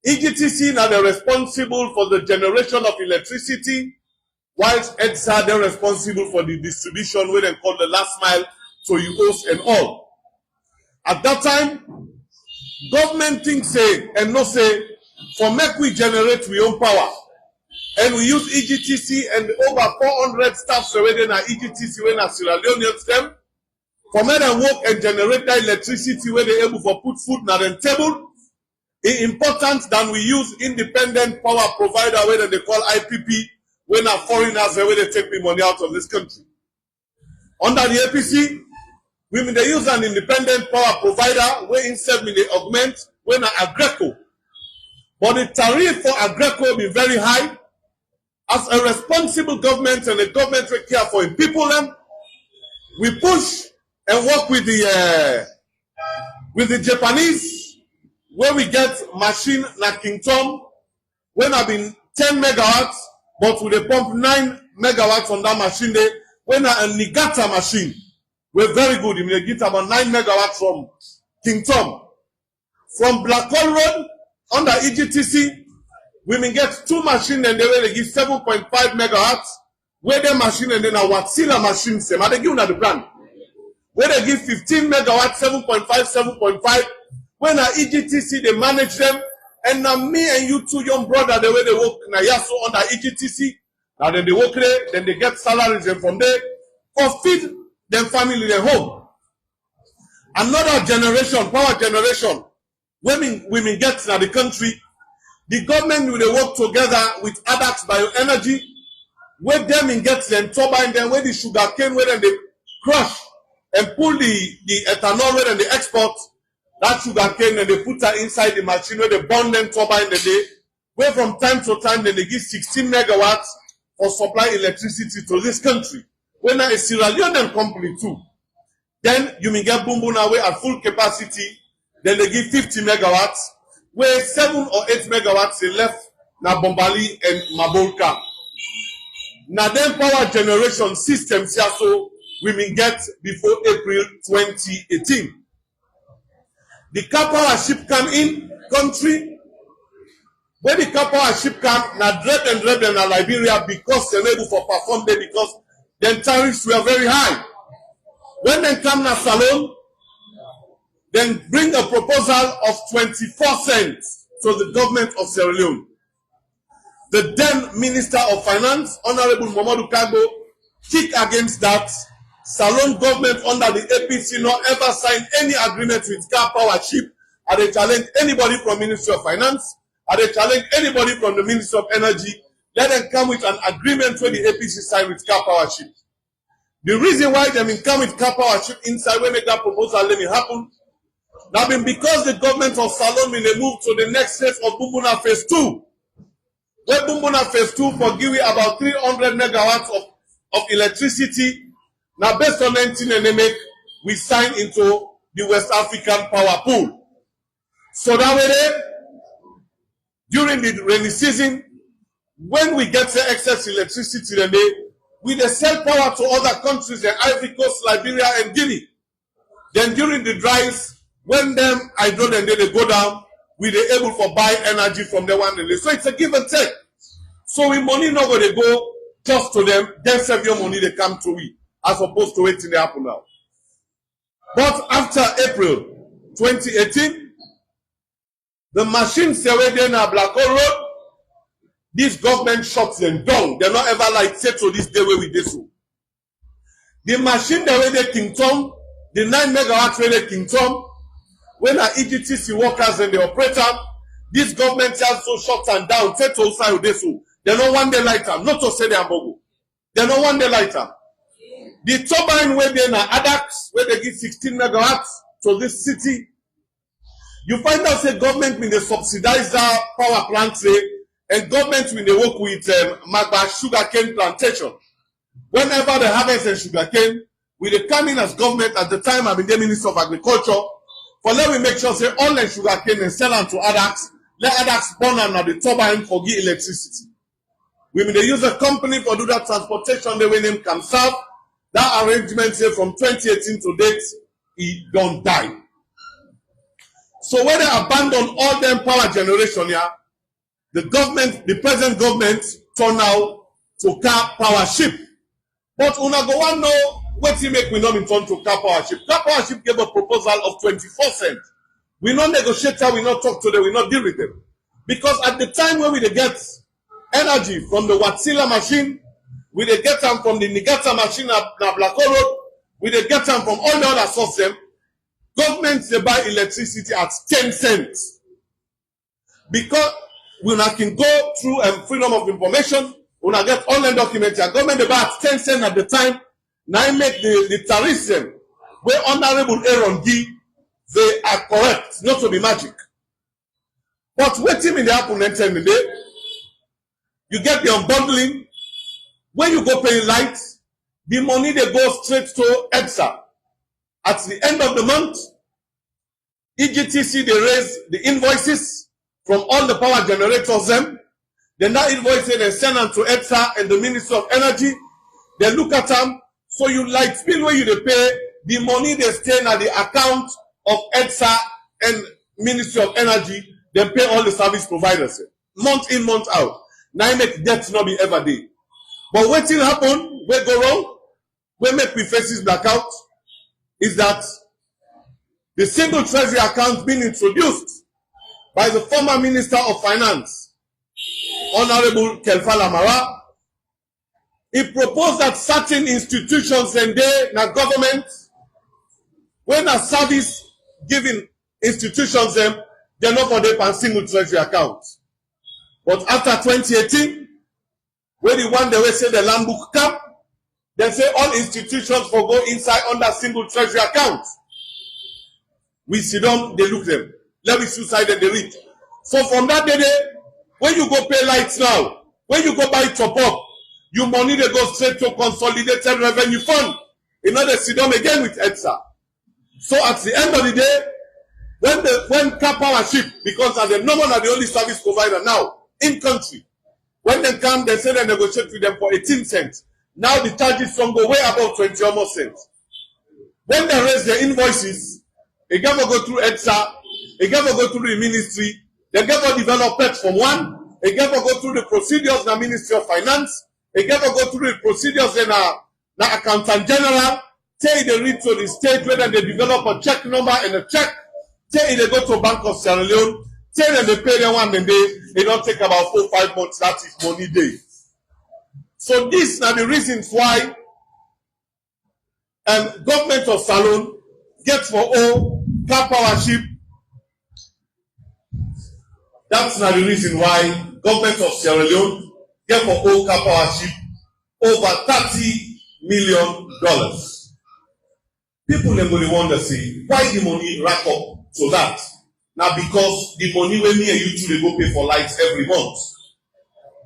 EGTC now they're responsible for the generation of electricity, whilst EDSA they're responsible for the distribution, where they call the last mile to UOs and all. At that time, government thinks say and no say for make we generate we own power. and we use EGTC and over 400 staffs already in EGTC when a Sierra Leoneans them. For men and work and generate that electricity where they able for put food na the table. It's important that we use independent power provider where they call IPP when our foreigners where they take the money out of this country. Under the APC, we may use an independent power provider where instead we augment when Agreco. But the tariff for Agreco will be very high. As a responsible government and a government that care for people, we push and work with the Japanese, where we get machine like King Tom, when I've been 10 megawatts, but with a pump 9 megawatts on that machine there, when a Nigata machine, we're very good. We get about 9 megawatts from King Tom. From Black Hole Road, under EGTC, we may get 2 machines and they give 7.5 megawatts, where the machine and then a Watsila machine, same, and they give the brand. Where they give 15 megawatts, 7.5, 7.5. When at EGTC, they manage them. And now me and you two young brother, the way they work, now yes, so under EGTC. Now then they work there, then they get salaries and from there, for feed them family, their home. Another generation, power generation, women get now the country. The government will work together with ADAX Bioenergy, where them in get them turbine, then where the sugar cane, where then they crush and pull the ethanol, where then they export that sugar cane and they put her inside the machine where they burn them turbine the day, where from time to time then they give 16 megawatts for supply electricity to this country. When a Sierra Leonean company too, then you may get Bumbuna where at full capacity, then they give 50 megawatts, where 7 or 8 megawatts they left na Bombali and Mabolka. Now then power generation systems here so we may get before April 2018. The car power ship come in country. When the car power ship come, na dread and na Liberia because they're able to perform there because the tariffs were very high. When they come na Salon, then bring a proposal of 24 cents to the government of Sierra Leone. The then Minister of Finance, Honorable Momodu Kago, kick against that. Salon government under the APC not ever signed any agreement with car power ship. And they challenge anybody from Ministry of Finance. And they challenge anybody from the Ministry of Energy. Let them come with an agreement where the APC signed with car power ship. The reason why they may come with car power ship inside when make that proposal let me happen. That been because the government of Salon will move to the next phase of Bumbuna Phase 2. Where Bumbuna Phase 2 for giving about 300 megawatts of electricity. Now, based on 19 and they make, we sign into the West African power pool. So that way, during the rainy season, when we get the excess electricity, then we sell power to other countries, the Ivory Coast, Liberia, and Guinea. Then during the dries, when them hydro then they go down, we are able to buy energy from the one and so it's a give and take. So we money not going to go just to them, then save your money they come to we. As opposed to waiting to happen now. But after April 2018, the machines already in Black Hole Road, this government shuts them down. They're not ever like say to this day where we did so. The machine that were King Tom, the 9 megawatts were King Tom, when our EGTC workers and the operator, this government has so shut and down, say to us how they so. They don't want the lighter, not to say they are bogo. They don't want the lighter. The turbine where they are ADAX, where they give 16 megawatts to this city, you find out say government when they subsidize that power plant and government when they work with Magba sugarcane plantation. Whenever they harvest sugarcane, we they come in as government at the time I've been the Minister of Agriculture, for let me make sure say all the sugarcane and sell them to ADAX, let ADAX burn on the turbine for give electricity. We may they use a company for do that transportation, they will name can serve. That arrangement here from 2018 to date, it don't die. So when they abandon all them power generation here, the government, the present government, turn now to car power ship. But una go one know what you make we not in turn to car power ship. Car power ship gave a proposal of 24 cents. We not negotiate, we not talk to them, we not deal with them. Because at the time when we get energy from the Watsila machine, we dey get them from the Nigata machine na Blacko Road, we dey get them from all the other sources. Government dey buy electricity at 10 cents. Because we can go through freedom of information, we get online documents. Government dey buy at 10 cents at the time. Now I make the tariffs where Honorable Aaron G, they are correct, not to be magic. But waiting in the happen next time day, you get the unbundling. When you go pay lights, the money they go straight to EDSA. At the end of the month, EGTC they raise the invoices from all the power generators them. Then that invoice they send them to EDSA and the Ministry of Energy. They look at them. So you light bill where you they pay, the money they stay at the account of EDSA and Ministry of Energy, they pay all the service providers. Month in, month out. Now make debt not be ever day. But what will happen, where go wrong, where make we face this blackout, is that the single treasury account being introduced by the former Minister of Finance, Honorable Kelfala Mara. He proposed that certain institutions and they, na government, when a service giving institutions them, they're not for their single treasury account. But after 2018, when the one they will say the land book come, they say all institutions will go inside under single treasury account. We sit down, they look them. Let me suicide and they read. So from that day, when you go pay lights now, when you go buy top up, your money they go straight to consolidated revenue fund. In order to sit down again with EDSA. So at the end of the day, when car power ship, because as the number are the only service provider now in country, when they come, they say they negotiate with them for 18 cents. Now the charges from go way above 20 almost cents. When they raise their invoices, they never go through EDSA, they never go through the ministry, they never develop it from one, they never go through the procedures in the Ministry of Finance, they never go through the procedures in the Accountant General, say they read to the state whether they develop a check number and a check, say they go to Bank of Sierra Leone, say that they pay them one and they don't take about 4 or 5 months, that is money day. So these are the reasons why government of Salone gets for all car power ship. That's not the reason why government of Sierra Leone get for all car power ship over $30 million. People then will wonder, say, why the money rack up to that? Now because the money when me and you two they go pay for lights every month.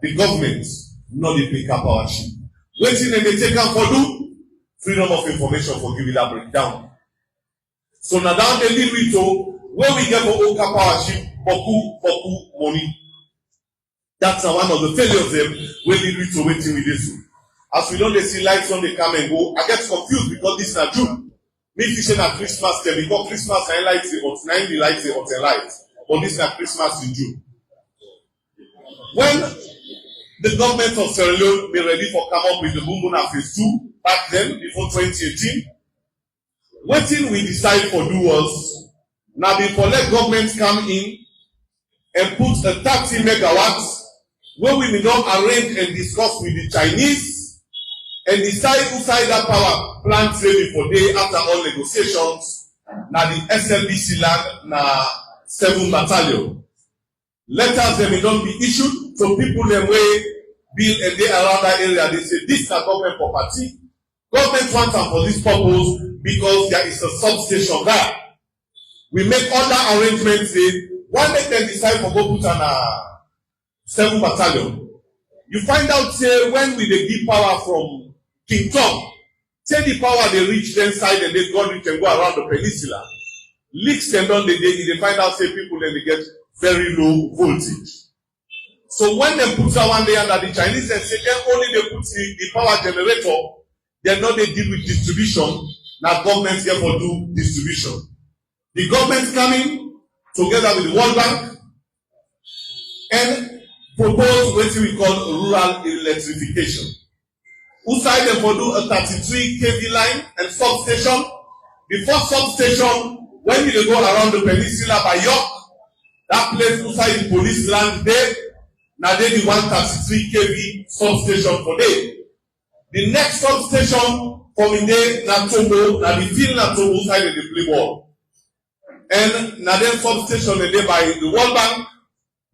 The government not the pay car power ship. Waiting they may take out for do freedom of information for giving that breakdown. So now down the lead we to where we get for all car power ship boku money. That's one of the failures them when lead we to waiting with this. As we don't see lights on they come and go, I get confused because this is not June. Me fishing at Christmas time because Christmas I lights it, but 90 lights it, but lights. But this is not Christmas in June. When the government of Sierra Leone be ready for come up with the Bumbuna phase 2 back then before 2018, what thing we decide for do was now before let government come in and put a 30 megawatts where we will not arrange and discuss with the Chinese and decide who side that power plant ready for day after all negotiations. Now the SLPP land na 7 battalion. Letters them will not be issued to people them way bill and they around that area. They say this is a government property. Government wants them for this purpose because there is a substation there. We make other arrangements. Why make them decide for go put on 7 battalion? You find out say when we they give power from King Tom, say the power they reach then side and they gone can go around the peninsula. Leaks and on the day they find out say people then they get very low voltage. So when they put that one day under the Chinese and say then only they put the power generator, then not they deal with distribution. Now government here for do distribution. The government coming together with the World Bank and propose what we call rural electrification. Who side them for do a 33 kV line and substation. The first substation, when you go around the peninsula by York, that place who side the police land there, Now they the 133 kV substation for day. The next substation from in there na Togo, na the field na Togo side of the play ball. And na then substation they by the World Bank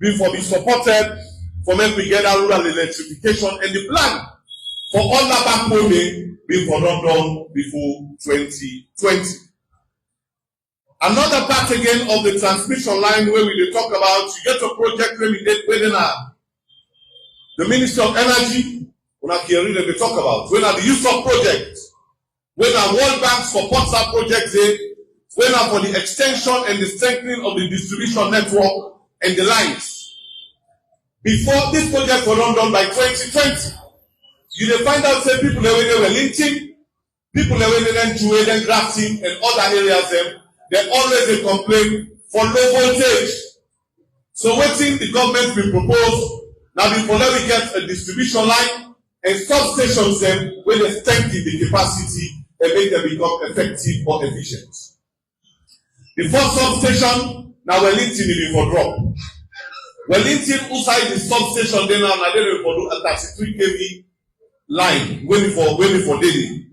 before be supported for make we get rural electrification, and the plan for all that backbone before done before 2020. Another part again of the transmission line where we dey talk about, you get a project where we did within the Ministry of Energy, when I hear they talk about, when the use of projects, when our World Bank supports that project, when for the extension and the strengthening of the distribution network and the lines. Before this project was done by 2020, you will find out say people they were linking, people they were doing grafting and other areas they always complain for low voltage. So waiting the government will propose now before we get a distribution line and substations where they strengthen the capacity and make them become effective or efficient. The first substation now we're linking it for drop. Wellington outside the substation then now they will do a 33 kV line waiting for daily.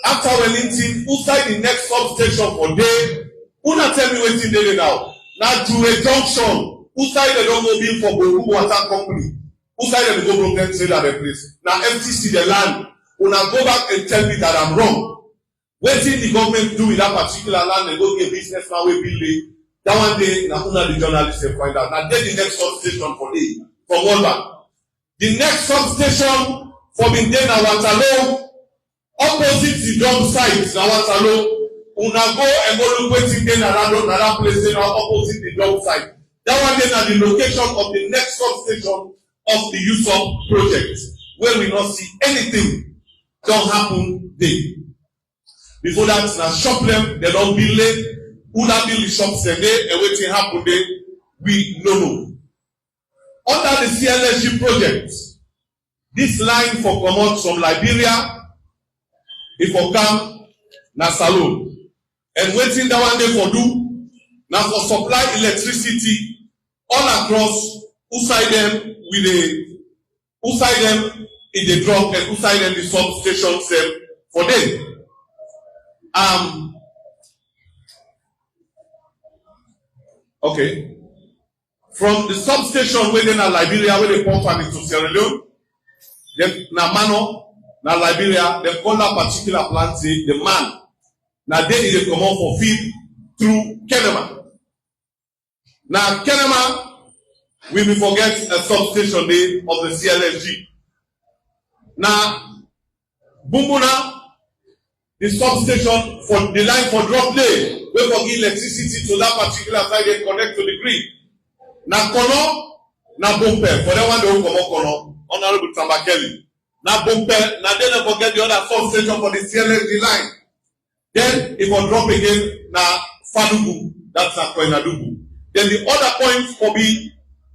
After Wellington outside the next substation for day, una tell me waiting daily now. Now to a junction outside they don't go bill for Bogu Water Company. Outside they go broken trade at the place. Now FTC the land. Una go back and tell me that I'm wrong. Waiting the government do with that particular land and go get business now we build it. That one day, now the journalists will find out. Now, then the next substation for day, from World Bank. The next substation for Bindena Waterloo, opposite the dump site, now Waterloo, una go and go look waiting then around another place now opposite the dump site. That one then are the location of the next substation of the use of project, where we not see anything don't happen there. Before that, now shop them, they don't build it. Who that build the shops and waiting happen there, we no know. Under the CLSG project, this line for command from Liberia, if for come na Salone, and waiting that one day for do, now for supply electricity all across, outside them with the, outside them in the drop and outside them the substations for them. Okay. From the substation where they na Liberia, where they pump and into Sierra Leone, then na Mano, na Liberia, they call that particular plant the man. Now they come out for feed through Kenema. Now Kenema, we will forget a substation day of the CLSG. Now Bumbuna, the substation for the line for drop day. We forgive electricity to that particular side and connect to the grid. Na Kono, na Bumper. For that one, they will come on Kono. Honorable Tambakeli. Na Bumper, na then they forget the other substation for the CLSG line. Then, if we drop again, na Fadugu. That's na Koenadugu. Then the other point for be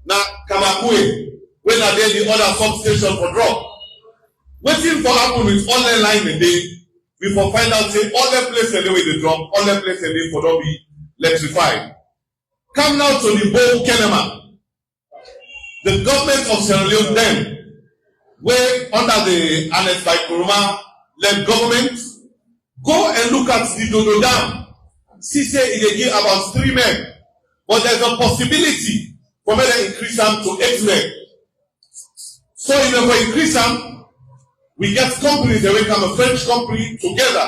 na Kamakue. When are there the other substation for drop? Waiting for happen with online line a day. We for find out say all the places they will drop, all the places they for don't be electrified. Come now to the Bow Kenema. The government of Sierra Leone then, where under the Annex by Kuruma led government, go and look at the Dodo Dam. See say it give about 3 men, but there's a possibility for me to increase them to 8 men. So if we increase them, we get companies that will come, a French company together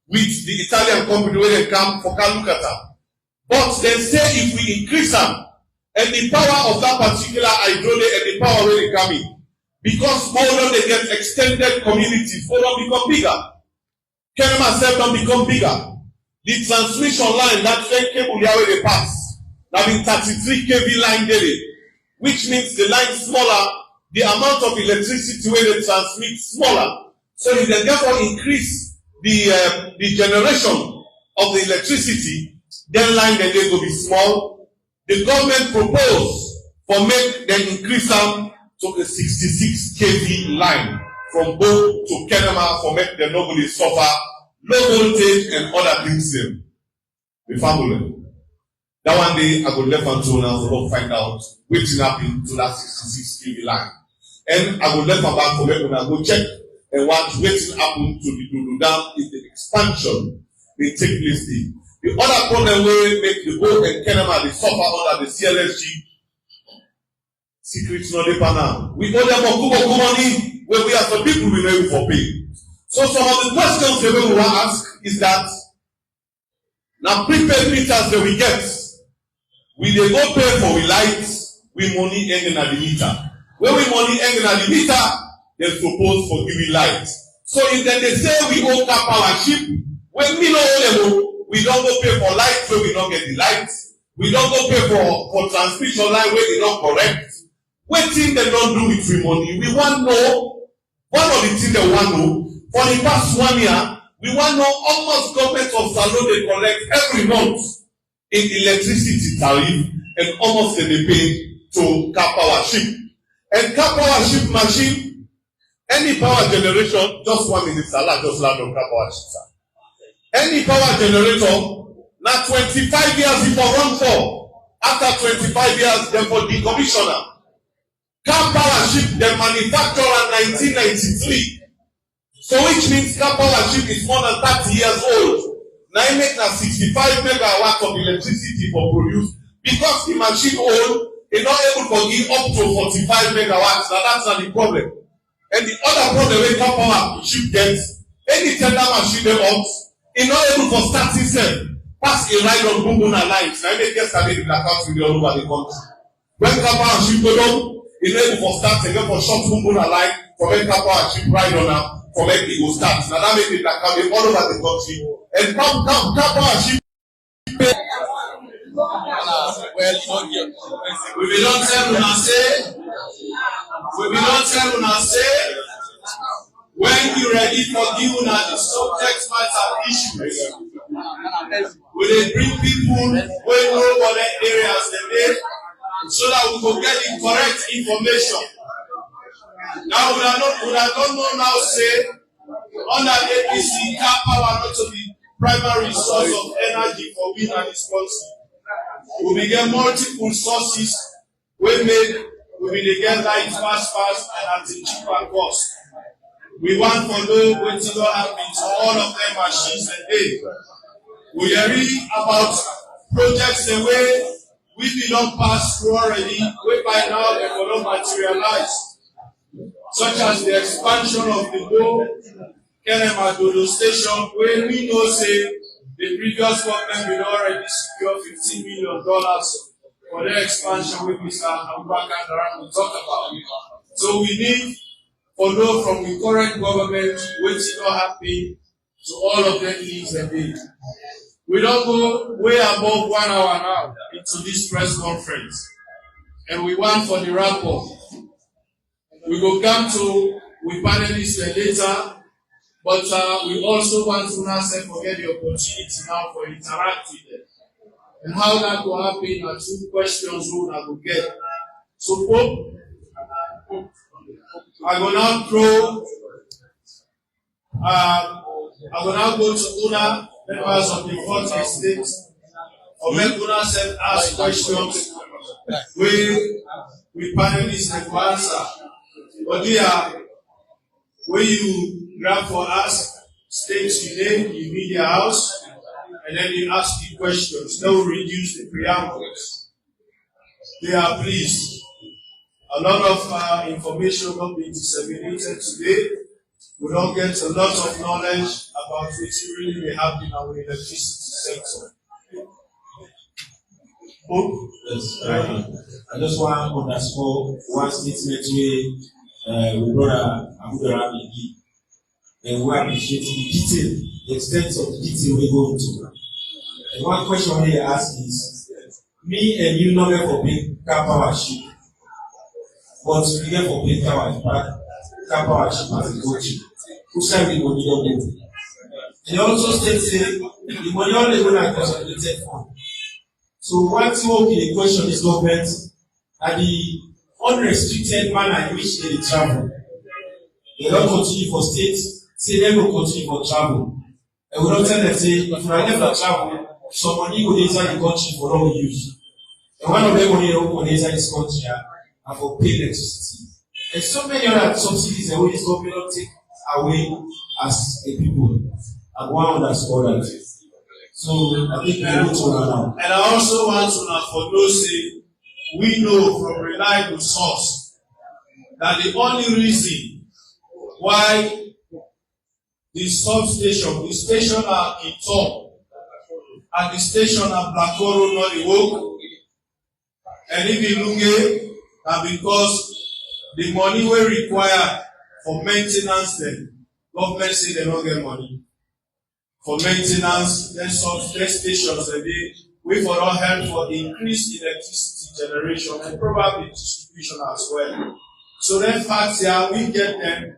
with the Italian company where they come for Kalukata. But they say if we increase them and the power of that particular hydraulic and the power where they come in, because more than they get extended communities, more than become bigger. Kenema self don't become bigger. The transmission line, that train cable where they pass, now in 33 kV line daily, which means the line smaller. The amount of electricity where they transmit smaller. So if they therefore increase the generation of the electricity, then line then they will be small. The government proposed for make them increase them to a 66 kV line from Bo to Kenema for make them nobody suffer low voltage and other things. The family. That one day, I go left and to now to find out which happened to that 66 kV line. And I go left and back for me when I go check and what waiting happened to the Dudu Dam is the expansion they take place there. The other problem will make the boat and Kenema they suffer under the CLSG secret no paper now. We owe them a money where we have some people we know for pay. So some of the questions they will ask is that now prepaid meters that we get. We dey go pay for we lights, we money hanging at the meter. When we money hanging at the meter, they suppose for giving light. So if then they say we own car power ship, when we know level, we don't go pay for light where we don't get the lights. We don't go pay for transmission line where they don't correct. What thing they don't do with free money? We want know, one of the things they want know, for the past 1 year, we want know how much government of Salon they collect every month in electricity tariff and almost they pay to car power ship. And car power ship machine, any power generation, just 1 minute, Salah just land on car power ship. Sir. Any power generator, now 25 years before run for. After 25 years, then for decommissioner. Car power ship, they manufactured in 1993. So which means car power ship is more than 30 years old. Now it makes 65 megawatts of electricity for produce because the machine old is not able to give up to 45 megawatts. Now that's not the problem. And the other problem when car power ship gets, any tender machine they want, is not able to start itself. Pass a ride on Bumbuna lines. Now it gets started in blackout with all over the country. When car power ship go down, it's not able to start again for short Bumbuna line for when car power ship ride on now. For make it go start. Now that makes it like all over the country. And come, power ship. Well, we will not tell una say. We will not tell una say. When you ready for give una the subject matter issues, we will bring people who know what areas they need, so that we will get the correct information. Now we don't know now say under APC car power not to be primary source of energy for wind and response. We will get multiple sources we will get light fast and at a cheaper cost. We want for know what is going to happen to all of them machines a day. We are reading about projects the way we did not pass through already, we by now they will not materialize. Such as the expansion of the Go Kenema Dodo station, where we know say the previous government will already secure $15 million for the expansion with Mr. Abubakar Daram will talk about. So we need for know from the current government which is not happy to all of them needs a day. We don't go way above 1 hour now into this press conference. And we want for the wrap up. We will come to with panelists later, but we also want to now forget the opportunity now for interact with them. And how that will happen are 2 questions we will get. So Pope, I will now go to Una, members of the 4th estate, or make Una ask questions we panelists and answer. But when you grab for us, state your name, your media house, and then you ask the questions. They will reduce the preambles. They are pleased. A lot of information will be disseminated today. We don't get a lot of knowledge about what really may happen in our electricity sector. Yes, I just want to underscore one statement we brother Abudara Bigi, and we appreciate the detail, the extent of the detail we go into. And one question we ask is, me and you know for big car power ship, but we get for big car power ship as a coach. Who said the money don't get it? And also states the money only when I consolidated fund. So one thing the question is government and the unrestricted manner in which they travel. They don't continue for states, say they will continue for travel. And we don't tell them, say, if you are there for travel, some money go inside the country for no use. And one of them money go inside this country and for pay electricity. And so many other subsidies that this government don't take away as a people. And one underscore that. So I think we need to now. And I also want to know for those say we know from reliable source that the only reason why the substation, the station are in top, and the station at Blakoro not Iwoke, and if you look at because the money we require for maintenance, then government say they don't get money. For maintenance, then stations and they wait for all help for increased electricity generation and probably distribution as well. So then facts here, we get them,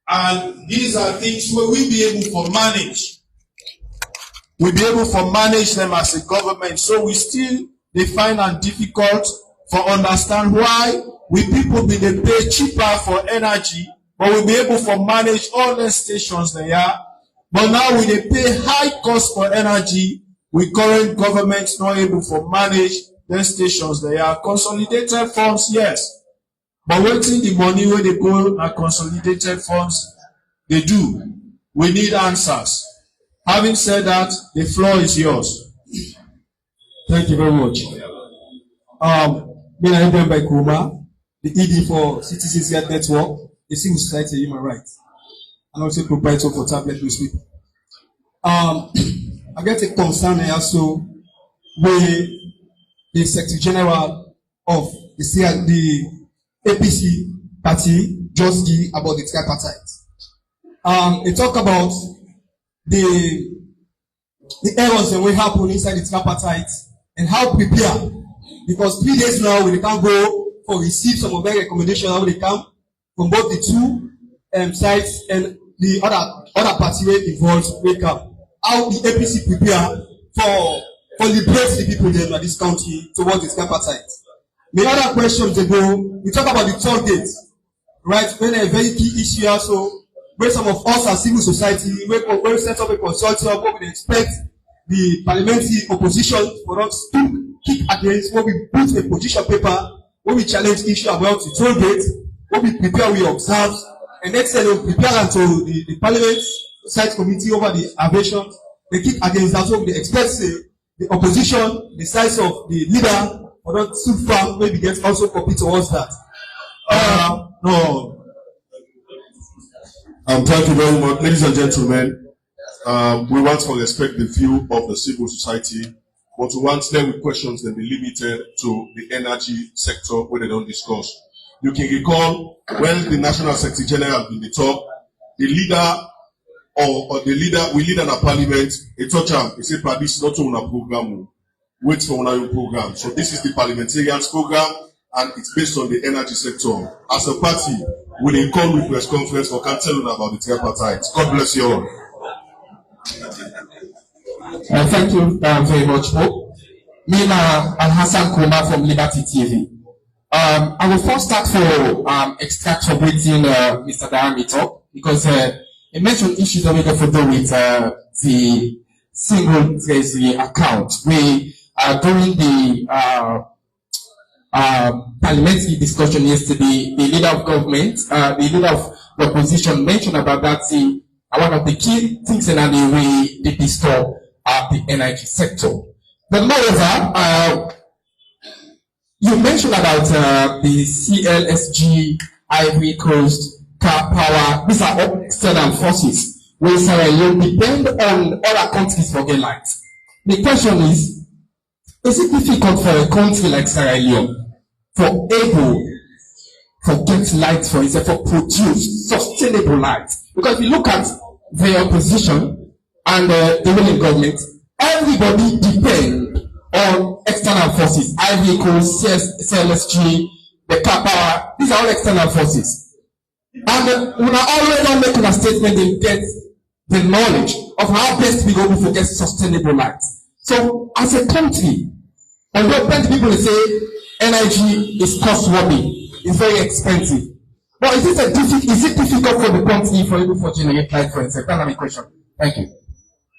and these are things where we be able to manage. We be able to manage them as a government. So we still find it difficult for understand why we people be they pay cheaper for energy, but we be able to manage all the stations there. But now we they pay high cost for energy. We current governments not able to manage the stations. They are consolidated funds, yes. But waiting the money where they go at consolidated funds, they do. We need answers. Having said that, the floor is yours. Thank you very much. Being identified by Kuma, the ED for Citizens Guide Network, the Civil Society Human Rights, and also proprietor for tablet newspaper. I get a concern also with the Secretary General of the APC party just give about the tripartite. They talk about the errors that will happen inside the tripartite and how prepare, because 3 days now we can go for receive some of their recommendations how they come from both the two sides and the other party involved wake up. How the APC prepare for liberate the people there in this country towards the tripartite. The other questions they go, we talk about the toll gate, right? When a very key issue also, where some of us as civil society, when we set up a consortium, what we expect the parliamentary opposition for us to kick against, when we put a position paper, when we challenge issue about the toll gate, when we prepare, we observe, and next time we prepare until the parliament site committee over the aviation, they kick against that. So they expect the opposition, the size of the leader, or not too far, maybe get also compete towards that. No. Thank you very much, ladies and gentlemen. We want to respect the view of the civil society, but we want them with questions that be limited to the energy sector where they don't discuss. You can recall when the National Secretary General in the top, the leader or the leader, we lead in a parliament, a touch him, he said, this is not on a program, wait for our program. So this is the parliamentarians program, and it's based on the energy sector. As a party, we will call with press conference for can tell you about the tripartite. God bless you all. Thank you very much, Pope. Mina Al-Hassan Kuma from Liberty TV. I will first start for extract from within Mr. Diameter, because he mentioned issues that we got to do with the single treasury account. We during the parliamentary discussion yesterday, the leader of government, the leader of the opposition mentioned about that. One of the key things in the way they disturb the energy sector. But moreover, you mentioned about the CLSG, Ivory Coast, Car Power. These are all external forces where Sierra Leone depend on other countries for their light. The question is it difficult for a country like Sierra Leone for get light for itself, for produce sustainable light? Because if you look at the opposition and the ruling government, everybody depends on external forces. Ivory Coast, CLSG, the Car Power, these are all external forces. And we are already making a statement and get the knowledge of how best we go to get sustainable light. So, as a country, although plenty people say energy is costworthy, it's very expensive. But is it difficult for the country for able to generate light for itself? That's my question. Thank you.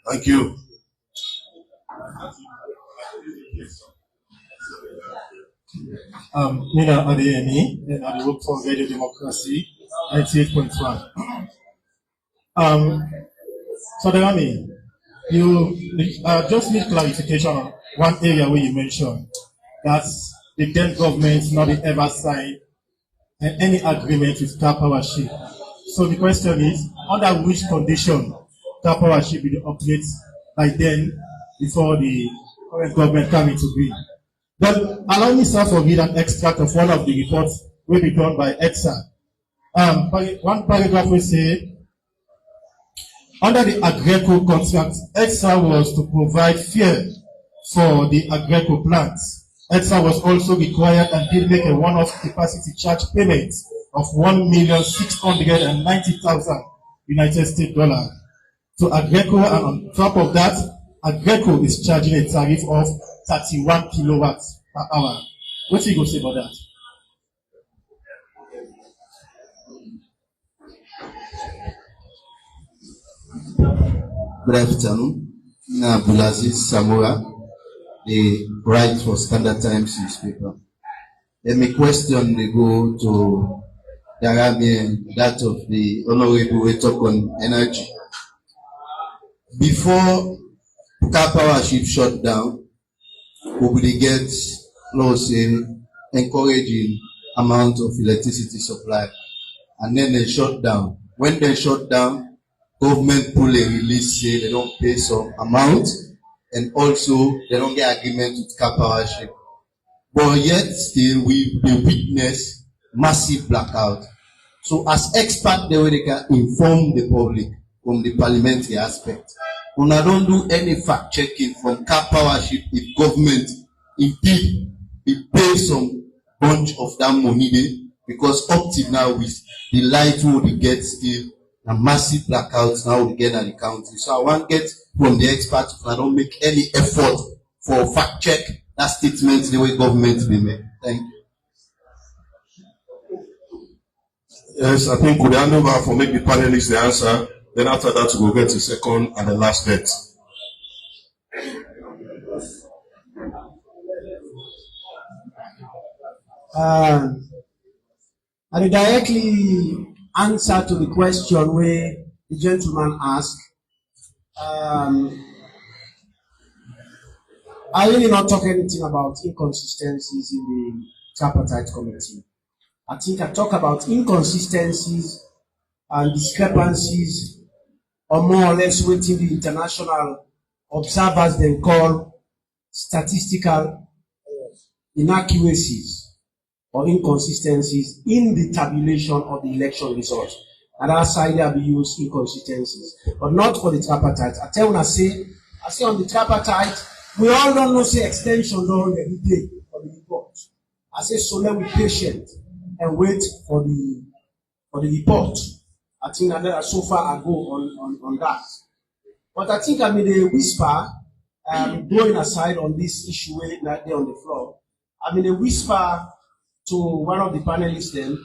Thank you. Nina Adeyemi, and I work for Radio Democracy, 98.1. So Darami, you just need clarification on one area where you mentioned that the then government not ever signed any agreement with car powership. So the question is, under which condition car powership will operate by then before the current government come into being? But allow me, sir, to read an extract of one of the reports will be done by EXA. One paragraph will say, under the Agreco contract, EXA was to provide fuel for the Agreco plants. EXA was also required and did make a one-off capacity charge payment of $1,690,000 United States dollars to Agreco, and on top of that, Agreco is charging a tariff of 31 kilowatts per hour. What do you go say about that? Good afternoon. Abdulaziz Samora, the Right for Standard Times newspaper. And my question they go to Darami, that of the Honorable we talk on energy. Before car powership shut down, we will get laws in encouraging amount of electricity supply, and then they shut down. When they shut down, government pull a release, say they don't pay some amount, and also they don't get agreement with car powership. But yet still we witness massive blackout. So as experts, they can inform the public from the parliamentary aspect. When I don't do any fact checking from car powership, if government indeed it pay some bunch of that money there, because up till now with the light we get still a massive blackouts now we get at the country. So I want to get from the experts if I don't make any effort for fact check that statement the way government will make. Thank you. Yes, I think we'll hand over for make the panelists the answer. Then after that, we'll get to second and the last bet. I directly answer to the question where the gentleman asked. I really not talk anything about inconsistencies in the tripartite committee. I think I talk about inconsistencies and discrepancies, or more or less what the international observers then call statistical inaccuracies or inconsistencies in the tabulation of the election results. And outside there we use inconsistencies, but not for the tripartite. I tell when I say on the tripartite, we all don't know say extension don't every day for the report. I say so let we patient and wait for the report. I think that so far I go on that. But I think I made a whisper, going aside on this issue that day on the floor. I made a whisper to one of the panelists then.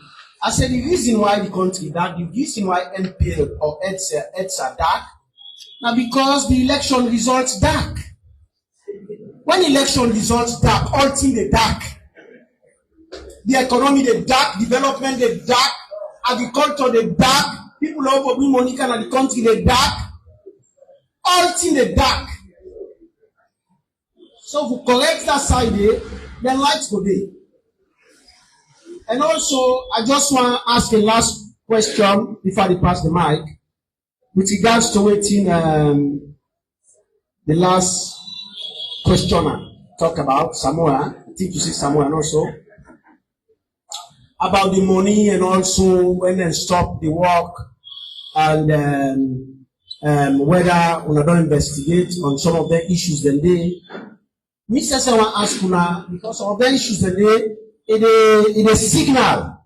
I said the reason why the country dark, the reason why NPL or EDS are dark, now because the election results dark. When election results dark, all things they dark. The economy they dark, development they dark, agriculture they dark, people who have money in the country they dark. All things they dark. So if we correct that side there, then lights go there. And also, I just want to ask a last question before I pass the mic, with regards to waiting the last questioner talk about Samoa. I think you see Samoa and also about the money and also when they stop the work and whether we don't investigate on some of the issues then they. Mr. Sawa ask una because of the issues then they. It is signal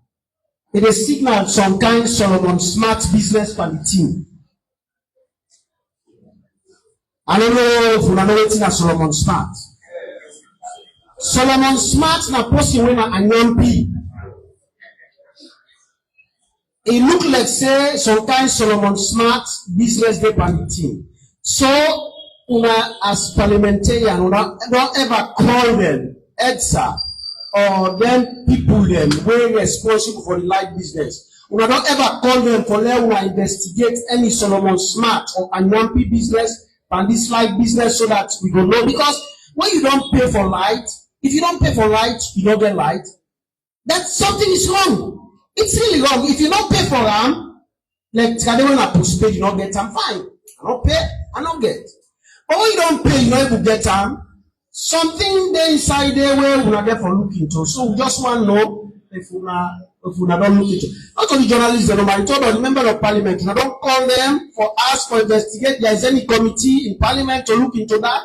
some kind Solomon Smart business for the team. I don't know if you know waiting at Solomon Smart. Solomon Smart na person when a young P. It look like say some kind Solomon Smart business day for the team. So una as parliamentarian una don't ever call them EDSA or them people them wey responsible for the light business. Una don't ever call them for let una investigate any Solomon Smart or Anyampi business and this light business so that we go know. Because when you don't pay for light, if you don't pay for light, you don't get light. That something is wrong. It's really wrong. If you don't pay for them, like when I postpaid, you don't get them, fine. I don't pay, I don't get. But when you don't pay, you don't even get them. Something there inside there where we are there for looking to. So we just want to know if we don't look into. Not only journalists, but the member of parliament. I don't call them for us for investigate. There is any committee in parliament to look into that.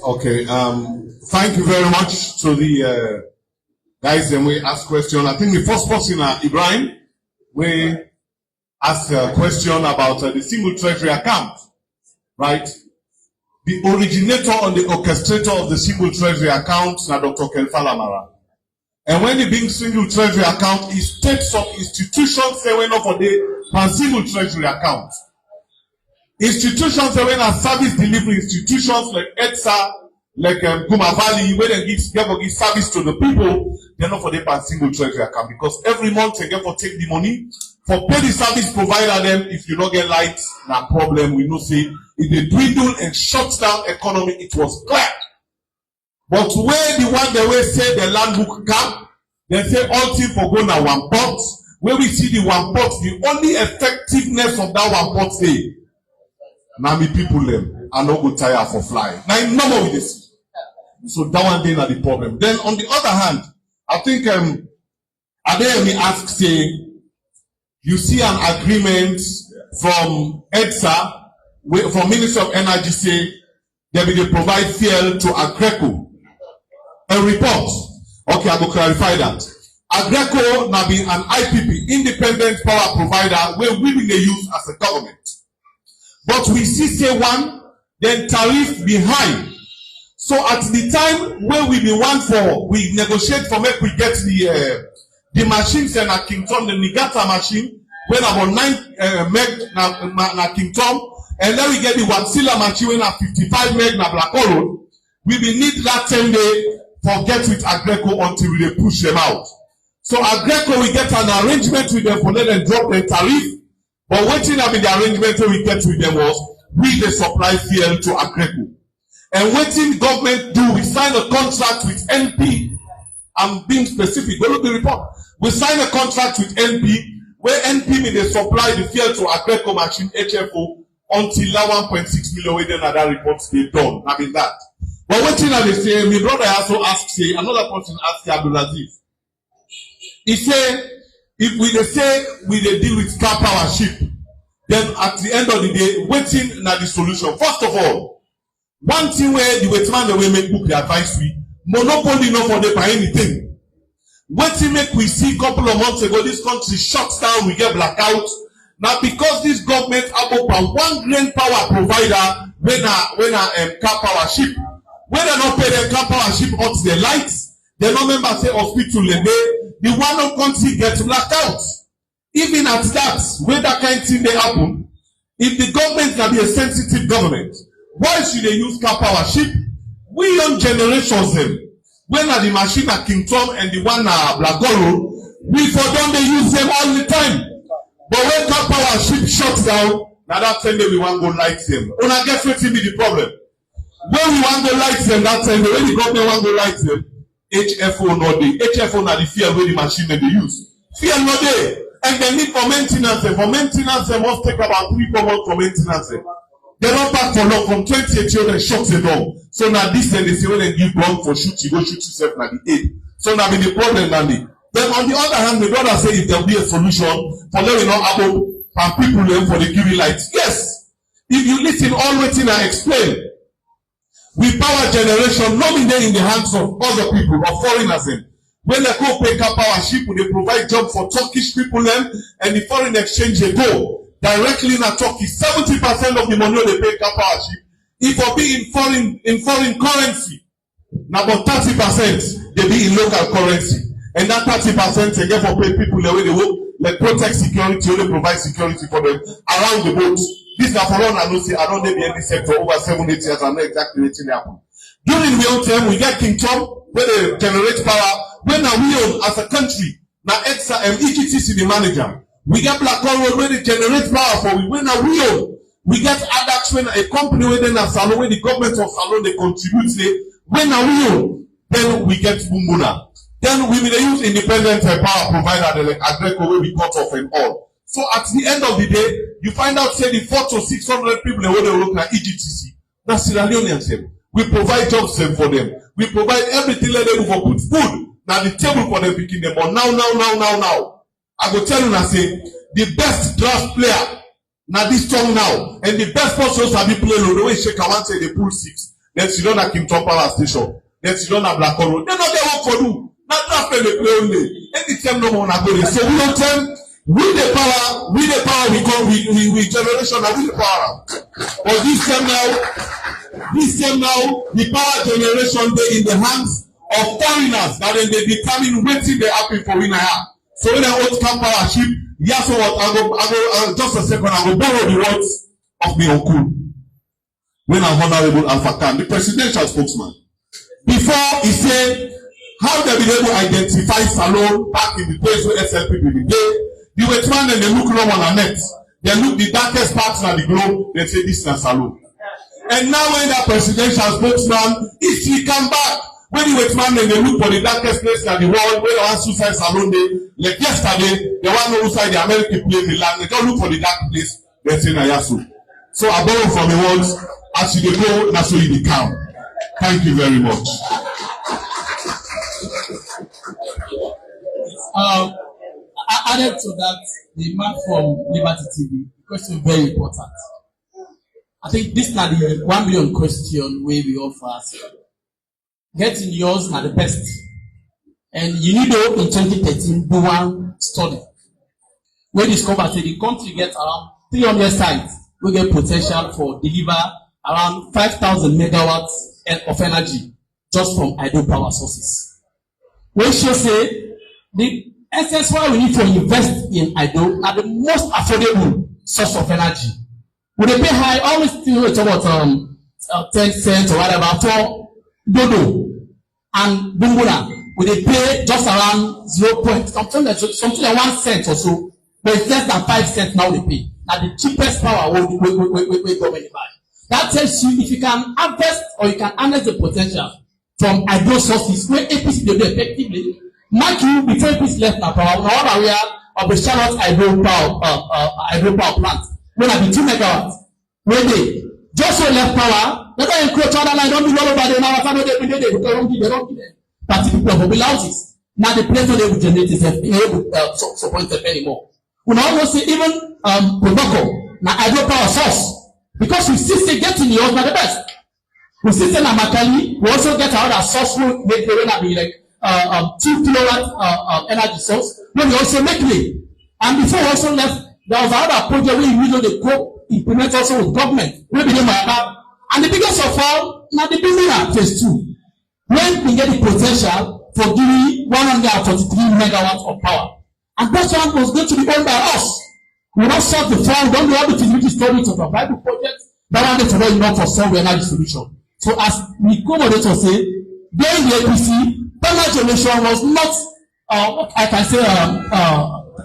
Okay, thank you very much to the guys and we ask question. I think the first person, Ibrahim, we ask a question about the single treasury account, right? The originator and the orchestrator of the single treasury account is Dr. Kelfalamara. And when the big single treasury account is takes up institutions they went up for the single treasury account. Institutions that when are service delivery institutions like ETSA, like Guma Valley, where they give service to the people, they're not for the single treasury account because every month they get for take the money for pay the service provider them. If you don't get light, no problem. We know say if they dwindle and shut down economy, it was clear. But where the one they will say the land book camp, they say all thing for go now one pot. Where we see the one pot, the only effectiveness of that one pot say. Now me people them are not go tire for flying. Now number with this. So that one thing are the problem. Then on the other hand, I think Adeyemi ask say you see an agreement from ETSA from Ministry of Energy say they will provide fuel to Agreco. A report. Okay, I will clarify that. Agreco now be an IPP, independent power provider, where we will use as a government. But we see say one, then tariff be high. So at the time when we be one for, we negotiate for make we get the machines and a Kingdom, the Nigata machine, when about 9 meg na Kingdom, and then we get the Watsila machine when a 55 meg na Black Hole. We will need that 10 day for get with Agreco until we push them out. So Agreco we get an arrangement with them for let them drop the tariff. But waiting up in the arrangement we get with them was we the supply fuel to Agreco. And waiting government do, we sign a contract with NP. I'm being specific, go look the report. We sign a contract with NP where NP may they supply the fuel to Agreco machine HFO until now 1.6 million within that report they done. I mean that. But waiting up they say, my brother also asked, say, another person asked Abdulaziz. He said, if we say we deal with car power ship, then at the end of the day, waiting na the solution. First of all, one thing where the waiting the way make book the advice we monopoly not for them by anything. Waiting make we see a couple of months ago this country shuts down, we get blackout. Now because this government about one grand power provider when a car power ship, when they not pay their car power ship out the lights, they no member say hospital the one of country gets blacked out. Even at that, when that kind of thing they happen, if the government can be a sensitive government, why should they use car power ship? We young generations them. When are the machine at Kingdom and the one at Black Goro, we for them they use them all the time. But when car power ship shuts down, now that time we want to go light them. And I guess what will be the problem? When we want to light them, that time when the government want to light them, HFO not there. HFO not the fuel where the machine they use. Fuel not there. And they need for maintenance. For maintenance, they must take about 3-4 months for maintenance. They don't pack for long. From 2018, they shut the door. So now this then they say when they give bomb for shoot, you go shoot yourself now the 8. So now be the problem now. Then on the other hand, the brother say if there will be a solution for let me know about and people learn for the giving lights. Yes. If you listen all waiting and explain. With power generation, not in the hands of other people or foreigners. When they go pay car power ship, they provide job for Turkish people and the foreign exchange they go directly in Turkey. 70% of the money they pay car power ship. If it be in foreign currency, now about 30% they be in local currency. And that 30% they get for pay people the way they work, like protect security, or they provide security for them around the boat. This is for long, I don't say, I don't live in any sector over 7-8 years, I know exactly what happened. During the old term, we get King Tom, where they generate power. When now we own as a country, now EXA and EGTC the manager. We get Black Road where they generate power for we. When now we own, we get ADAX when a company where then a salon, when the government of salon they contribute. When now we own, then we get Bumbuna. Then we will use independent power provider like Agreco where we cut off and all. So at the end of the day, you find out say the 400 to 600 people where they work at EGTC. That's Sierra Leonean. We provide jobs for them. We provide everything let them for put food. Now the table for them picking them. But now. I go tell you now say the best draft player now this strong now. And the best person have been playing the way shake I want say they pull 6. Then you don't have Kim Trump Power Station. Then you don't have Black Road. They not get work for you. Not draft play they play only. Any time no more go there. So we don't tell we the power we generation and we the power. But this time now the power generation they in the hands of foreigners that then they determine wetin dey happen for we now. So when I want come power ship, yes or what I go just a second, I go borrow the words of my uncle. When I'm Honorable Alpha Khan, the presidential spokesman. Before he said how they be able to identify Salon back in the days where SLPP be there, the wetman and they look long on the net. They look the darkest parts of the globe, they say this is Salon. And now when that presidential spokesman, if he come back, when the wetman and they look for the darkest place in the world, where they want suicide salon day, like yesterday, they want to know outside the American plane, the land, they don't look for the dark place, they say Nayasu. So I borrow from the words, as you go, that's where you come. Thank you very much. Added to that, the man from Liberty TV, question very important. I think this is the 1 million question where we offer. Getting yours are the best. And you need to, in 2013, do one study. We discovered that the country gets around 300 sites. We get potential for deliver around 5,000 megawatts of energy just from hydropower sources. We should say the essence why we need to invest in hydro are the most affordable source of energy. We pay high, always still about 10 cents or whatever for Dodo and Bumbuna. We pay just around something like 1 cent or so, but it's less than 5 cents now they pay. Now the cheapest power we government buy. That tells you if you can harvest or you can harness the potential from hydro sources where APC will do effectively. Mark you before APC left now power. Now we are of the Charlotte hydro power plant. When I be 2 megawatts, when they just so left power, they don't encroach other line, don't be all over the now. After they don't give them. Particular mobile houses. Now the place where they will generate is able to support them anymore. We now also say even Podoko, now hydropower source, because we still getting yours by the best. We still say Namakali, we also get another source who make the way be like 2 kilowatt energy source. When we also make it, and before we also left, there was another project where we they co-implement also with government. Maybe they might have, and the biggest of all, now the building at phase 2. When we get the potential for giving 143 megawatts of power. And that one was going to be owned by us. We don't solve the problem, don't do all the feasibility studies to provide the project. That one is already enough for solve energy solution. So as we co-moderator say, during the APC, thermal generation was not, I can say,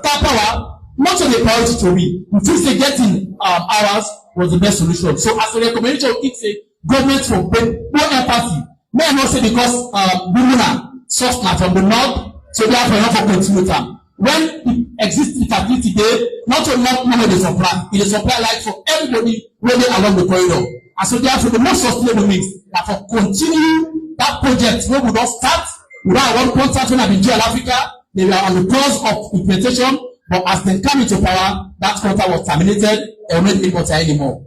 power, not only priority to me. We feel say getting hours was the best solution. So as a recommendation, it say government for more empathy. May I not say because Bumuna source now from the north, so therefore not for continue time. When it exists facility today, not only the supply, it is supply like for everybody really along the corridor. And so therefore the most sustainable means that for continue that project where we don't start without one contract when I've been in Africa, they were on the cause of implementation, but as they come into power, that contract was terminated and we don't need anymore.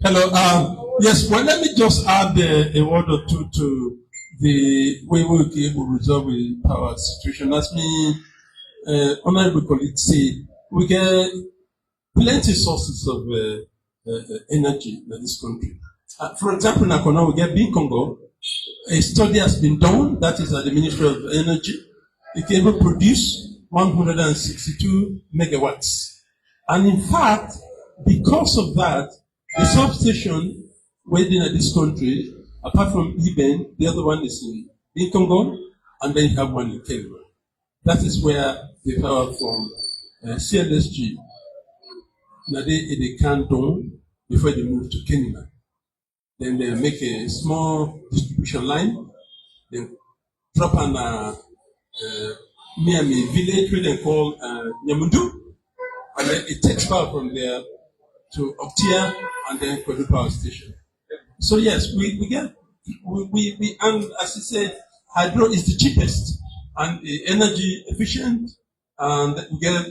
Hello. Yes. Well, let me just add a word or two to the way we will be able to resolve the power situation. As me, honorable colleagues say, we get plenty sources of energy in this country. For example, in Akona, we get Big Congo. A study has been done. That is at the Ministry of Energy. it can even produce 162 megawatts. And in fact, because of that, the substation within this country, apart from Eben, the other one is in Congo, and then you have one in Kenya. That is where the power from CLSG, now they can't do before they move to Kenya. Then they make a small distribution line, then drop on near me village where they call Nyamundu, and then it takes power from there to Optia and then Kwedu Power Station. So yes, we and as I said, hydro is the cheapest and energy efficient, and we get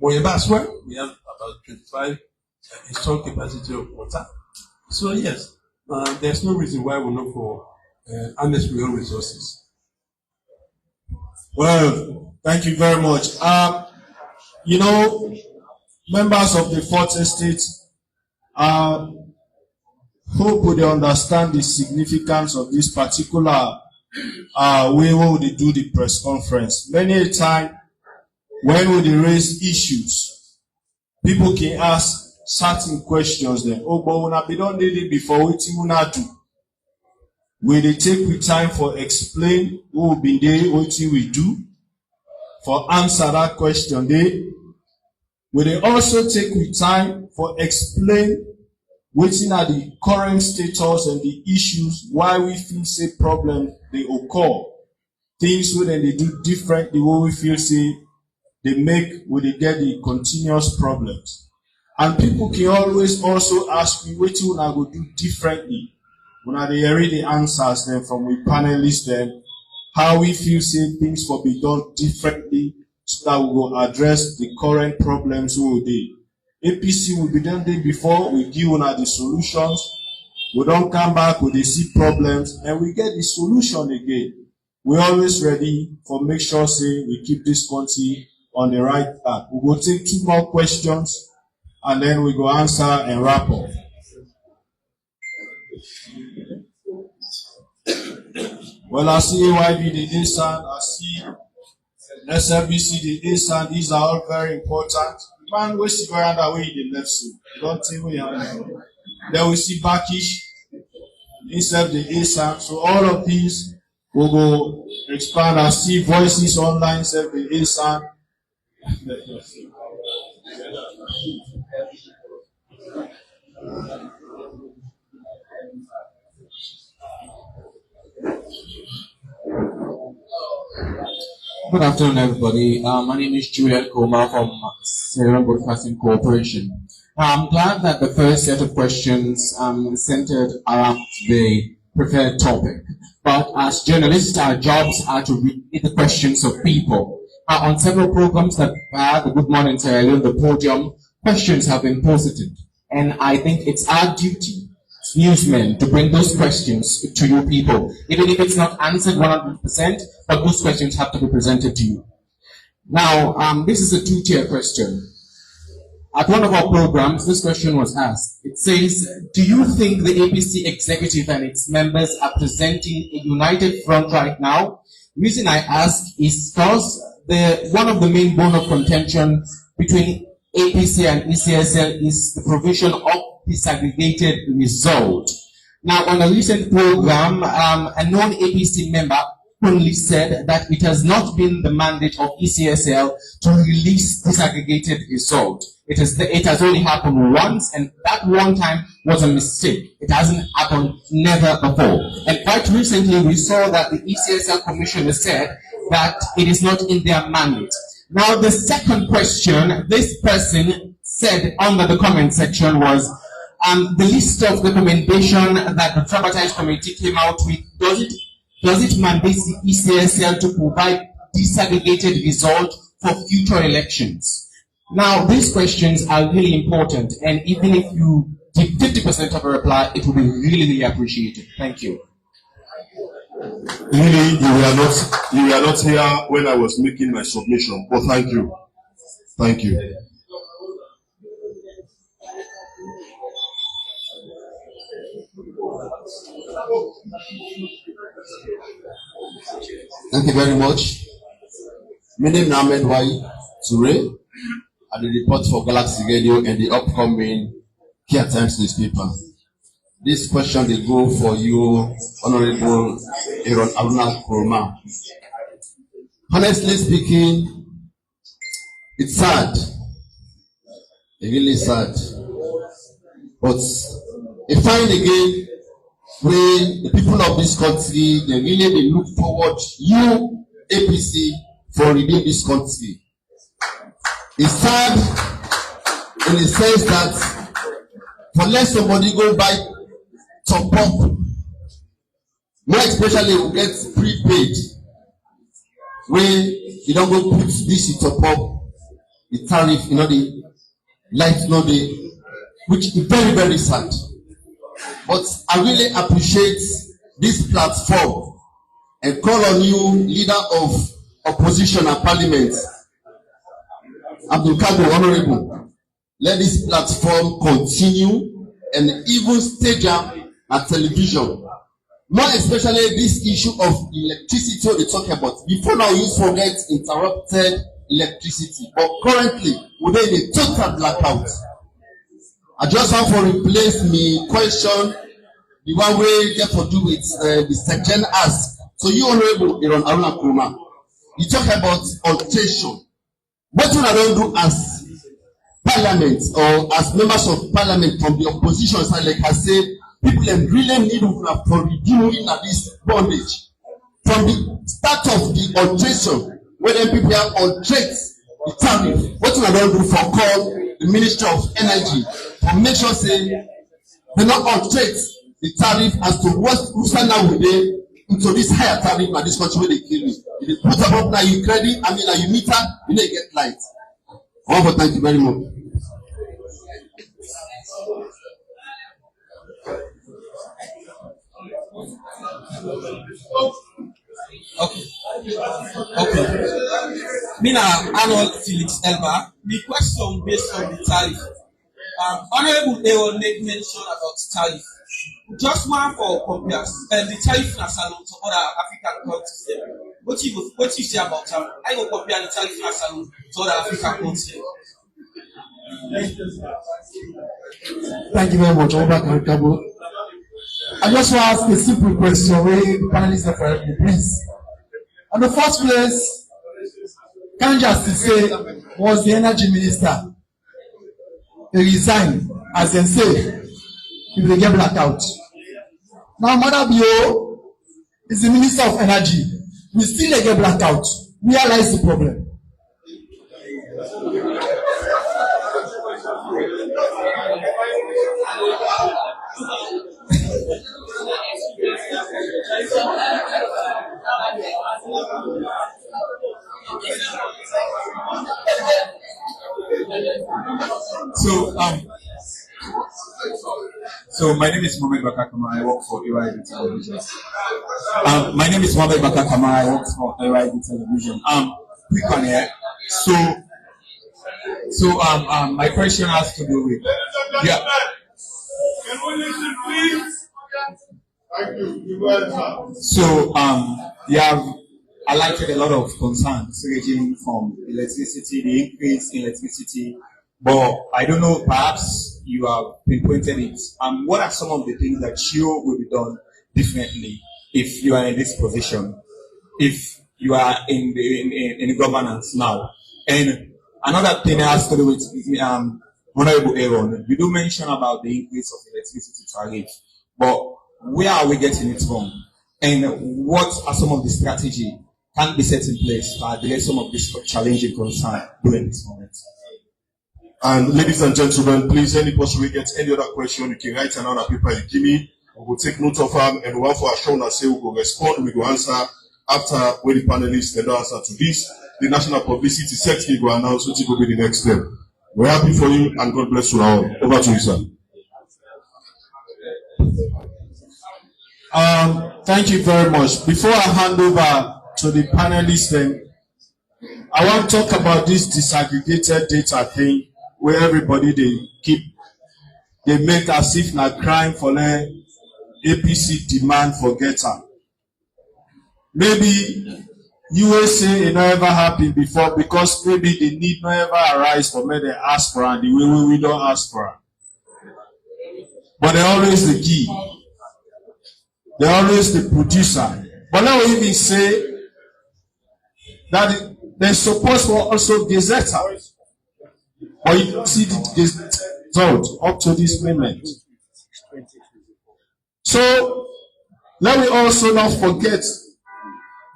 Moyeba as well. We have about 25 installed capacity of water. So yes, there's no reason why we look for unnecessary resources. Well, thank you very much. You know, members of the Fourth Estate, hope they understand the significance of this particular way where they do the press conference. Many a time, when they raise issues, people can ask certain questions then. Oh, but when I don't need it before, what you wanna do? Will they take with time for explain who will be there, what you will do? For answer that question there. Will they also take with time for explain what are the current status and the issues why we feel say problem they occur? Things where they do different the way we feel say they make when they get the continuous problems. And people can always also ask me what you wanna go do differently. When they hear the answers then from we panelists then how we feel say things will be done differently so that we will address the current problems we will do. APC will be done there before we give una the solutions. We don't come back with the see problems and we get the solution again. We're always ready for make sure say we keep this country on the right path. We will take 2 more questions and then we go answer and wrap up. Well, I see AYB the ASAN, I see SLPP the ASAN. These are all very important. Man, we see going the way the left side. Don't tell me how. Then we see Bakish instead the ASAN. So all of these will go expand. I see voices online instead the ASAN. Good afternoon, everybody. My name is Julian Koma from Serial Broadcasting Corporation. I'm glad that the first set of questions centered around the preferred topic. But as journalists, our jobs are to read the questions of people. On several programs that the Good Morning Sierra Leone, the podium, questions have been posited. And I think it's our duty, newsmen, to bring those questions to you people. Even if it's not answered 100%, but those questions have to be presented to you. Now, this is a 2-tier question. At one of our programs, this question was asked. It says, do you think the APC executive and its members are presenting a united front right now? The reason I ask is because one of the main bone of contention between APC and ECSL is the provision of disaggregated result. Now, on a recent program, a non-APC member only said that it has not been the mandate of ECSL to release disaggregated result. It has only happened once, and that one time was a mistake. It hasn't happened never before. And quite recently, we saw that the ECSL commissioner said that it is not in their mandate. Now, the second question this person said under the comment section was, the list of recommendation that the Tripartite Committee came out with, does it mandate the ECSL to provide disaggregated result for future elections? Now, these questions are really important, and even if you give 50% of a reply, it will be really, really appreciated. Thank you. Really, you were not here when I was making my submission, but thank you. Thank you. Thank you very much. My name is Ahmed Wai Toure. I report for Galaxy Radio and the upcoming Kia Times newspaper. This question will go for you, Honorable Aaron Aruna Kurma. Honestly speaking, it's sad. It's really sad. But a fine again, when the people of this country, they look forward you, APC, for leading this country. It's sad in the sense that for let somebody go buy top up, more especially we get prepaid, where you don't go put this top up, the tariff, the light, which is very, very sad. But I really appreciate this platform and call on you, leader of opposition and parliament, Abdul Kadir Honorable. Let this platform continue and even stage at television. More especially this issue of electricity we talk about. Before now, you forget interrupted electricity, but currently we're in a total blackout. I just want to replace me question, the one way get to do with the section ask. So you, Honorable Aaron Aruna Kurma, you talk about alteration. What I don't do as parliament or as members of parliament from the opposition side, like I said, people really need to for redeeming this bondage. From the start of the alteration, when people are alterate the tariff, what I don't do for call the Ministry of Energy to make sure say they not alterate the tariff as to what who stand now with them into this higher tariff and this country where they kill me. If you put up now you credit, you meter, you need to get light. I want to thank you very much. Okay. Me now, Arnold Felix Elba. The question based on the tariff. Honorable Aaron made mention about tariff. Just one for compares, the tariff na salon to other African countries. What you say about them? I will compare the tariff na salon to other African countries. Thank you very much, Obaka Kabo. I just want to ask a simple question where the panelists are for me, please. In the first place, can just say, was the energy minister? He resigned, as they say, if they get blackout. Now, Mother Bio is the Minister of Energy. We still get blackout. Where lies the problem? So my name is Mohamed Bakakama. I work for AYB Television. My name is Mohamed Bakakama. I work for AYB Television. Quick one here. So my question has to do with Can we listen, please? Thank you. So you have highlighted a lot of concerns ranging from electricity, the increase in electricity, but I don't know, perhaps you have pinpointed it. What are some of the things that you will be done differently if you are in this position, if you are in the governance now? And another thing has to do with Honorable Aaron. You do mention about the increase of electricity tariff, but where are we getting it from? And what are some of the strategy can be set in place to address some of this challenging concern during this moment? And ladies and gentlemen, please, any person will get any other question, you can write another paper you give me. We will take note of them, and one for Ashona say we will respond, we will answer after when the panelists can answer to this. The National Publicity Secretary will announce what will be the next step. We're happy for you, and God bless you all. Over to you, sir. Thank you very much. Before I hand over to the panelists, then I want to talk about this disaggregated data thing where everybody they make as if na crime for the APC demand for getter. Maybe USA it never happened before because maybe the need never arise for me they ask for and the way we don't ask for it. But they're always the key. They're always the producer. But now we even say that they're supposed to also gazetteer. But you don't see the result up to this moment. So let me also not forget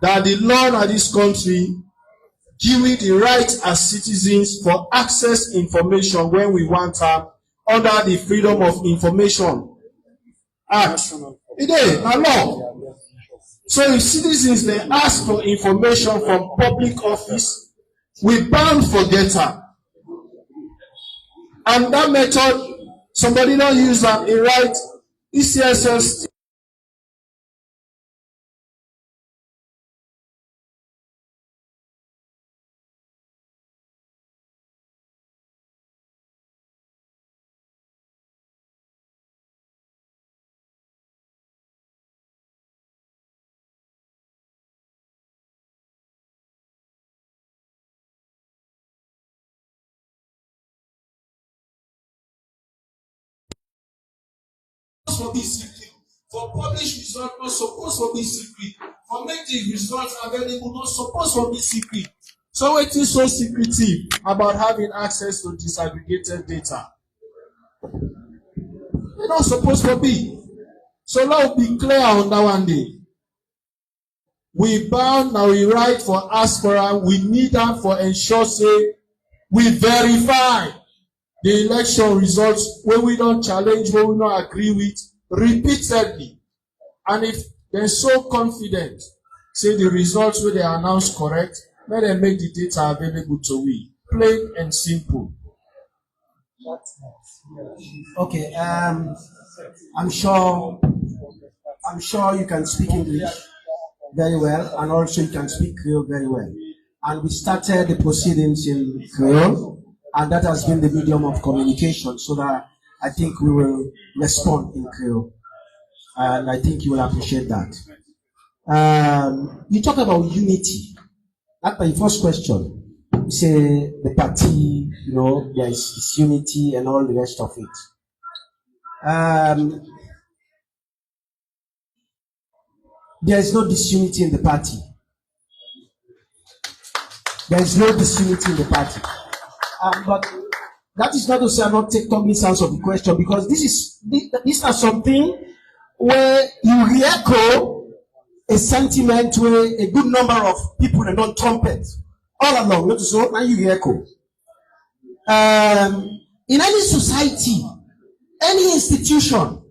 that the law of this country give we the right as citizens for access information when we want her under the Freedom of Information Act. It is a law. So if citizens they ask for information from public office, we bound forget her. And that method, somebody don't use that, it right ECSL. For be secret. For publish results not supposed to be secret. For make the results available not supposed to be secret. So it is so secretive about having access to disaggregated data. They're not supposed to be. So let us be clear on that one day. We bound now we write for aspirant, we need them for ensure say we verify the election results when we don't challenge, when we don't agree with repeatedly. And if they're so confident, say the results when they announce correct, let them make the data available to we. Plain and simple. Okay, I'm sure you can speak English very well, and also you can speak Creole very well. And we started the proceedings in Creole, and that has been the medium of communication, so that I think we will respond in Creole. And I think you will appreciate that. You talk about unity. That's my first question. You say the party, there is disunity and all the rest of it. There is no disunity in the party. There is no disunity in the party. But that is not to say I'm not take cognizance of the question, because this is something where you re-echo a sentiment where a good number of people are not trumpet all along. Not so now you re-echo. In any society, any institution,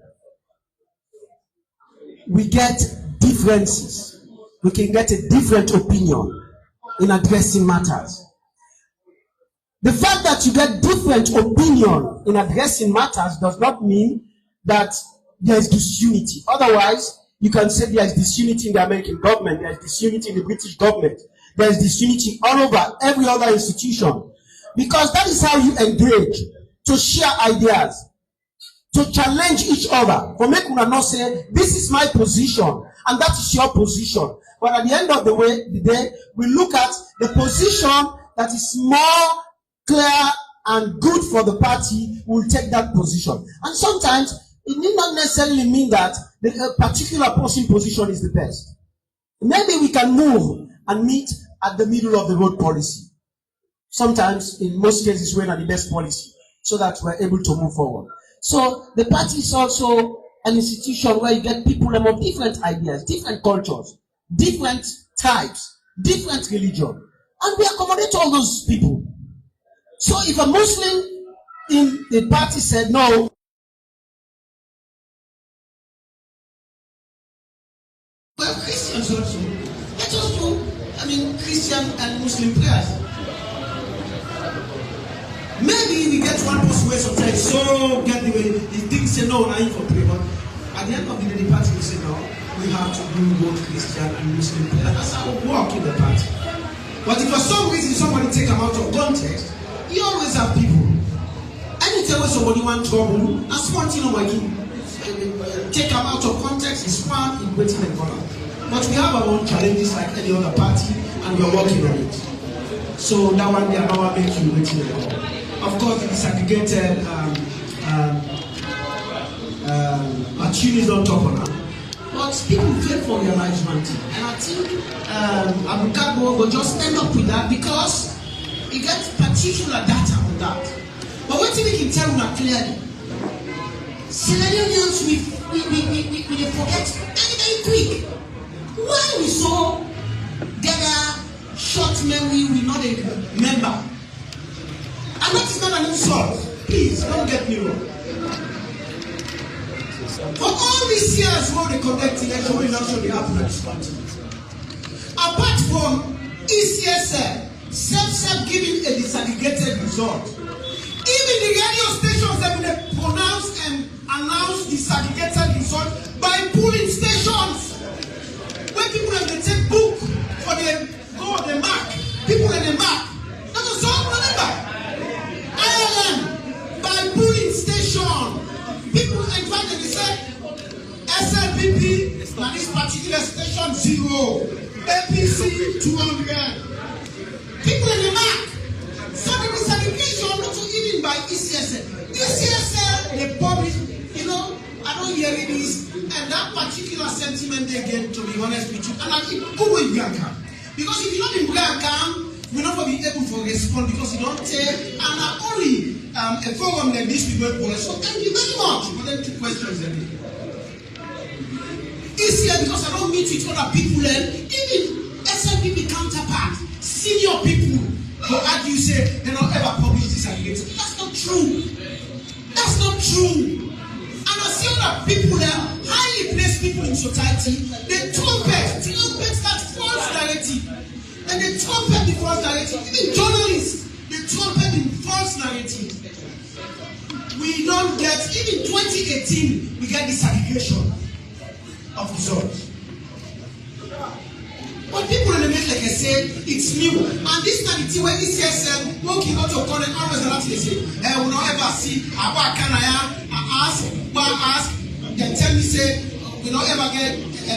we get differences. We can get a different opinion in addressing matters. The fact that you get different opinion in addressing matters does not mean that there is disunity. Otherwise, you can say there is disunity in the American government, there is disunity in the British government, there is disunity all over every other institution. Because that is how you engage, to share ideas, to challenge each other. For make una not say, this is my position, and that is your position. But at the end of the day, we look at the position that is more clear and good for the party, will take that position. And sometimes it need not necessarily mean that the particular person position is the best. Maybe we can move and meet at the middle of the road policy. Sometimes, in most cases, we're not the best policy, so that we're able to move forward. So the party is also an institution where you get people of different ideas, different cultures, different types, different religion, and we accommodate all those people. So if a Muslim in the party said no, well, Christians also, let us do, Christian and Muslim prayers. Maybe we get one person where sometimes so get the way the thing say no, I ain't for prayer, but at the end of the day, the party will say no, we have to do both Christian and Muslim prayer. That's how we work in the party. But if for some reason somebody take them out of context, you always have people. Anytime when somebody wants trouble, that's one thing on my team. Take them out of context, it's one in waiting and follow. But we have our own challenges like any other party, and we are working on it. So that one they are not making waiting at all. Of course, the disaggregated materials on top of that. But people fail for realize one thing, and I think Abukabo will just end up with that because he gets particular data on that. But what we can tell you clearly, Sierra Leoneans we forget very quick. Why we so gather short memory, we not a member. And that is not an insult. Please don't get me wrong. For all these years when they conduct election, we also happen at this party. Apart from ECSL, self giving a disaggregated result, even the radio stations that will pronounce and announce disaggregated result by polling stations. When people have to take book for the go the mark, people in the mark. That was all remember. Ireland by polling station. People in fact they said SLPP now this particular station 0, APC 200. People in the mark. So the disaggregation not even by ECSL. ECSL they publish, you know, I don't hear this, and that particular sentiment they get, to be honest with you, and I think who will Bianca? Because if you're not in Bianca, we're not going to be able to respond because you don't take, and only a forum like this we work for. So thank you very much for them 2 questions a day. Easier because I don't meet with other people and even SLPP counterpart, senior people who argue say they don't ever publish this aggregate. That's not true. That's not true. And I see other people that highly placed people in society, they trumpet that false narrative. And they trumpet the false narrative. Even journalists, they trumpet the false narrative. We don't get, even 2018, we get this aggregation of results. But people in the middle, like I said, it's new. And this time, it's when ECSL, working out of calling, always a lot they say, we don't ever see, I ask, they tell me, say, we don't ever get a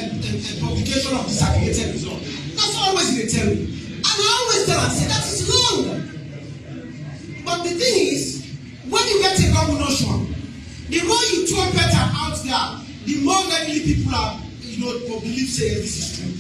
publication of disaggregated result. That's always they tell me. And I always tell them, say, that is wrong. But the thing is, when you get a wrong notion, the more you throw better out there, the more readily people are, believe, say, this is true.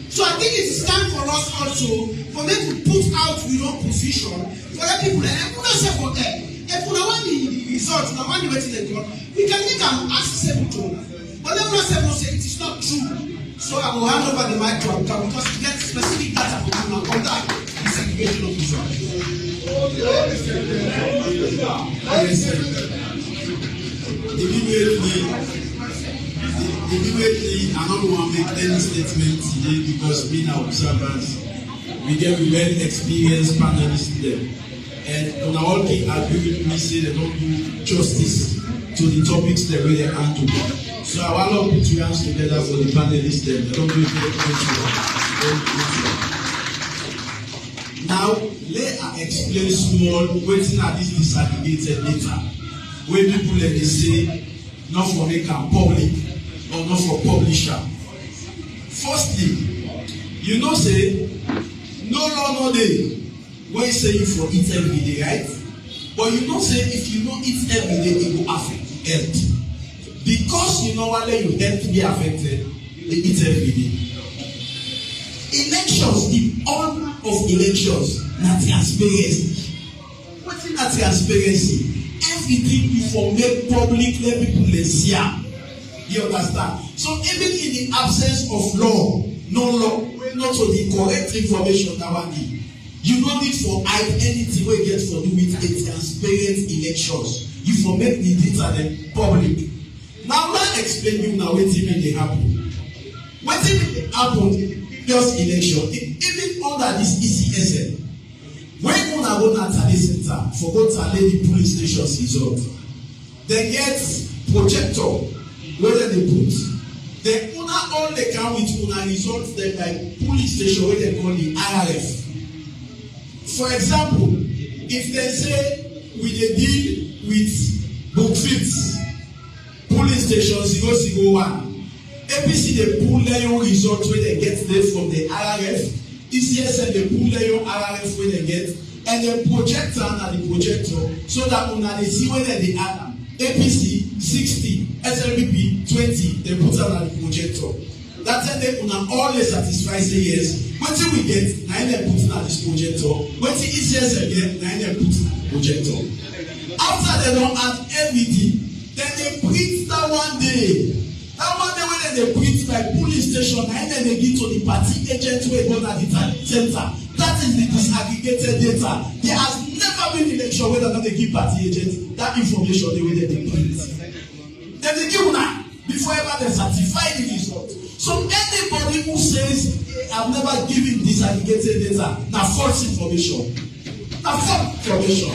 So I think it is time for us also, for them to put out your own position, for the people, and we don't say for them, if we don't want the results, we don't want the waiting they got, we can make an accessible to. But then we don't say it is not true. So I will hand over the mic to Abka because we get specific data for you on that disaggregation of results. Immediately, I don't want to make any statement today because being our observers, we get a very experienced panelists there. And on our agree with me, say they don't do justice to the topics they really handle. So I want to put your hands together for the panelists there. They don't do it very Now, let I explain small waiting at this disaggregated data. Where people let they say, not for make a public, or not for publisher. Firstly, you know say no law no day when you say you for eat every day, right? But you know say if you don't eat every day, it will affect health. Because you know what your health be affected, they eat every day. Elections, the honor of elections, not transparency. What's in that transparency? Everything you for make public, let people see. You understand? So even in the absence of law, no law, not for the correct information that one need. You don't need for hide anything we get for do with a transparent elections. You for make the data then public. Now let me explain you now what they happen. What even happened in the previous election, even under this ECSL, when una go na Tally Center for go tally the police stations result, they get projector. Where they put, they una all they come with una results them like police station where they call the IRF. For example, if they say we dey deal with Bookfits, police station 001, APC they pull their results where they get there from the IRF. ECSL they pull their IRF where they get, and they project and the projector so that when they see where they add APC 60, SLPP 20, they put on the projector. That's why they will always satisfy say yes. What we get, now they put on this projector. What ECSL get, now they put on the projector. After they don't add everything, then they print that one day. That one day when they print by police station, and then they give to the party agent where go to the center. That is the disaggregated data. There has never been election where they give party agent that information the way they print. Then they give now before ever they certify the result. So anybody who says I've never given disaggregated data, now false information. Now false information.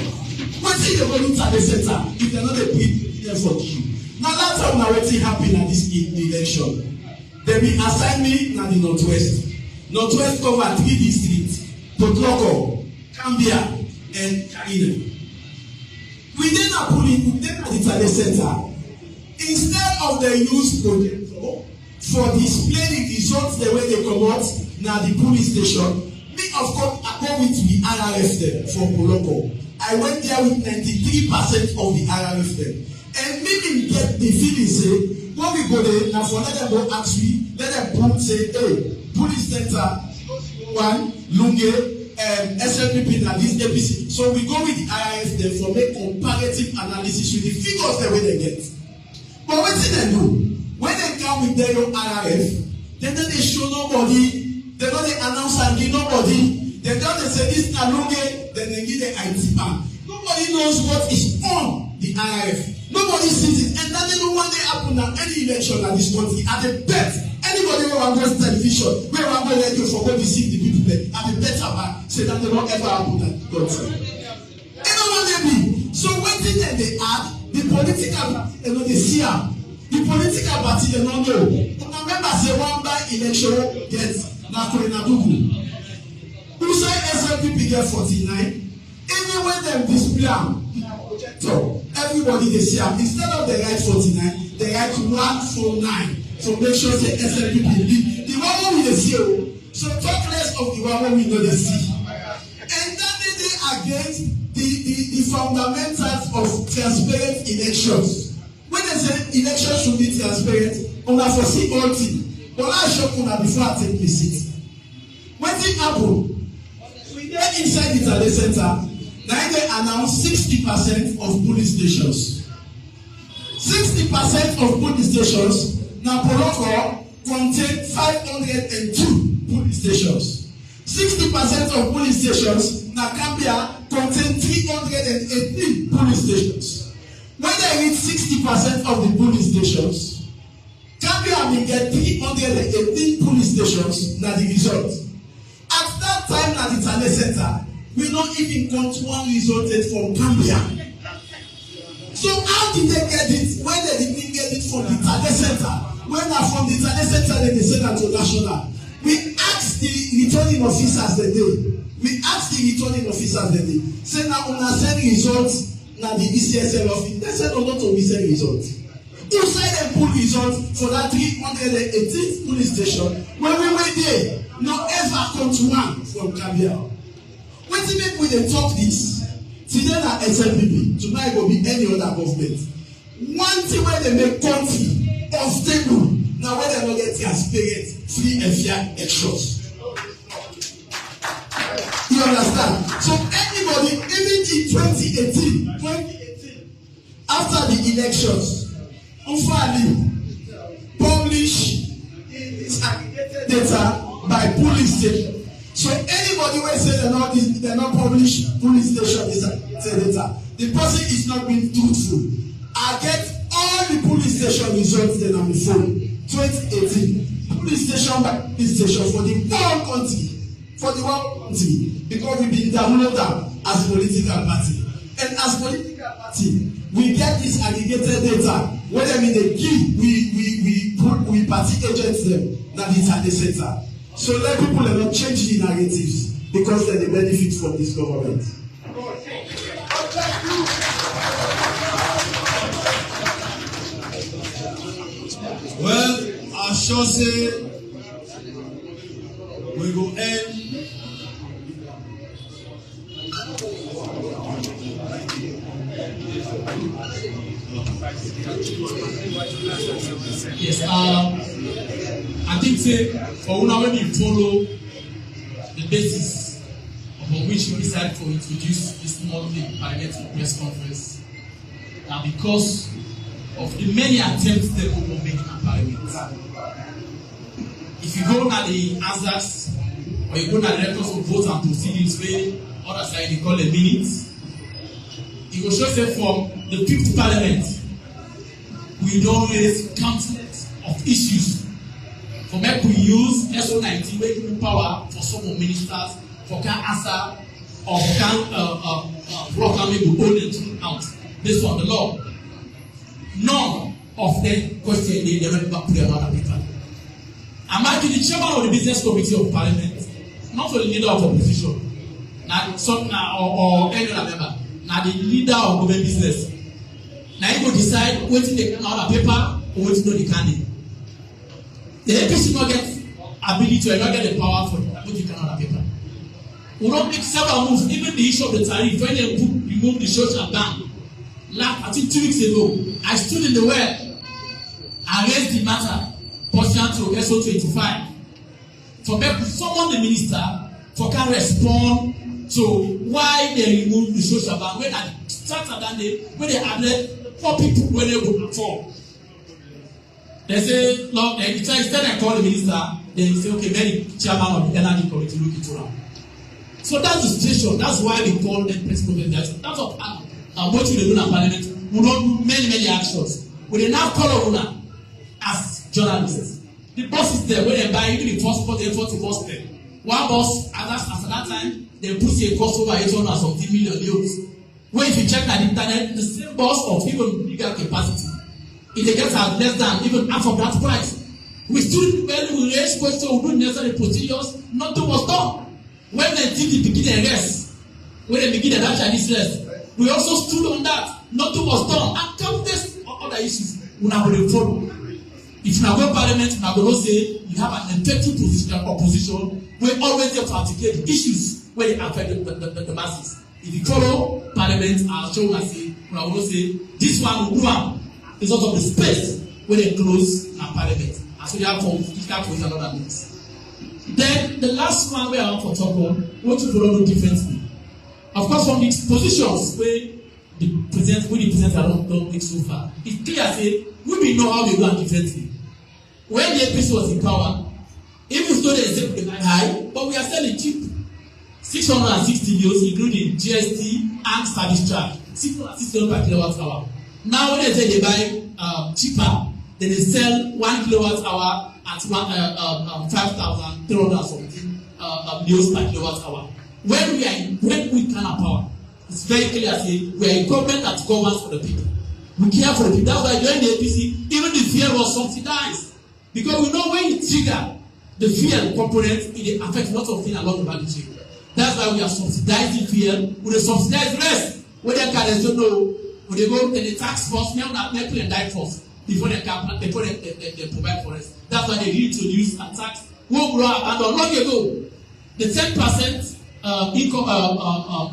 What is the volume at the center if they're not a big for you? Now last time now wetin happen at this election, they be assign me na the northwest. Northwest cover 3 districts: Potloko, Cambia, and Kaine. We then are pulling we then at the Tale center. Instead of the use projector for displaying the results the way they come out na the police station, me of course I go with the IRF there for Potloko. I went there with 93% of the IRF there. And maybe get the feeling say, when we go there, now for let them go ask me, let them put say, hey, police center, one, Lunge, SLPP, and this APC. So we go with the IRF there for make comparative analysis with the figures that way they get. But what did they do? When they come with their own IRF, then they show nobody, they don't they announce and give nobody, they don't they say this na Lunge, then they give the IT man. Nobody knows what is on the IRF. Nobody sees it, and that didn't one day happen at any election at this country. At the bet, anybody who will go to television, where will go radio for what we see the people there, at the better back, say that they don't ever happen at the country. You know what they mean? So one thing that they add, the political party, they know they see them. The political party, they don't know. Remember, say one by election gets Nakoinadugu. Who say SLPP get 49? Even when them display them, so everybody they see them, instead of the right 49, they write 149. So make sure the SLPP the one we they see. So talk less of the one we know they see. And that they against the fundamentals of transparent elections. When they say elections should be transparent, on a foresee all thing. But I show you before I take the seat. When it happen, we get inside the Tale Center. Now they announce 60% of police stations. 60% of police stations. Now Poloko contain 502 police stations. 60% of police stations. Now Cambia contain 318 police stations. When they reach 60% of the police stations, Cambia will get 318 police stations. Now the result. At that time, at the Tale Center, we don't even count one resulted from Cambia. So how did they get it? When they didn't get it from the Tale Center, when they from the Tale Center, then they send it to national. We asked the returning officers the day. Say now una send results na the ECSL office. They said not to be send results. Who said they pull results for that 318th police station when we were there? Not ever come to one from Cambia. When they make we they talk this, today na SLPP, tonight will be any other government. One thing where they make country unstable, now where they don't get transparent, free and fair elections. You understand? So anybody, even in 2018, after the elections, unfairly publish this aggregated data by police station. So anybody will say they're not publish police station data, the person is not being truthful. I get all the police station results then on the phone. 2018, police station by police station for the whole country. Because we've been downloaded as a political party. And as political party, we get this aggregated data. What I mean, they give, we party agents them that it's at the center. So let people not change the narratives because they benefit from this government. Well, sure say we go end. Yes, I think say for now when you follow the basis upon which we decide to introduce this monthly parliamentary press conference, and because of the many attempts that we will make in parliament. If you go now the answers or you go now the records of votes and proceedings where others like they call a minutes, it will show say from the 5th parliament we don't raise countless of issues for make we use SO19 wey give power for some of ministers for can answer or for can program wey go hold them out based on the law. None of them question they never put another paper. I'm actually the chairman of the business committee of parliament, not the leader of opposition, now or any other member, now the leader of government business. Now you go decide wetin dey come out of paper or wetin no dey can. The APC not get ability or not get the power for wetin come out of paper. We don't make several moves, even the issue of the tariff when they remove the social ban. I think 2 weeks ago, I stood in the well and raised the matter pursuant to SO25 for someone the minister for can respond to why they remove the social ban when I started that day when they added 4 people when they go perform. They say, look, instead I call the minister, they say, okay, very chairman of the energy committee look into that. So that's the situation. That's why we call them press conference. That's what what we do in parliament. We don't do many actions. We now call on as journalists. The boss is there when they buy even the first spot, they first step. One boss at that time, they put a cost over 800 something million euros. When if you check the internet, the same boss of even bigger capacity, if they get less than even half of that price, we still when we raise questions, we do necessary procedures, nothing was done. When they did the beginning rest, when they begin the Chinese rest, we also stood on that. Nothing was done. And countless other issues we now will follow. If you now go parliament, you now go say you have an effective position opposition, we always have to articulate issues where they affect the masses. If you follow parliament, I'll show you say, we now will say this one will do is out of the space where they close in parliament. And so you have to start with another mix. Then the last one where I want to talk on, what to follow differently. Of course, from the positions where the present don't make so far, it's clear say we will know how we go and differently. When the APC was in power, even though they say they are high, but we are selling cheap. 660 euros, including GST and service charge. 660 per kilowatt hour. Now when they say they buy cheaper, then they sell 1 kilowatt hour at 5,300 something euros per kilowatt hour. When we can have power, it's very clear say we are a government that governs for the people. We care for the people. That's why during the APC, even the fuel was subsidized. Because we know when you trigger the fuel component, it affects lots of things along the value chain. That's why we are subsidizing fuel with a subsidized rest. When they don't know, when they go to the tax force, now that they pay and die first before they provide for us. That's why they reintroduce a tax. Won't grow up and long ago, the 10% income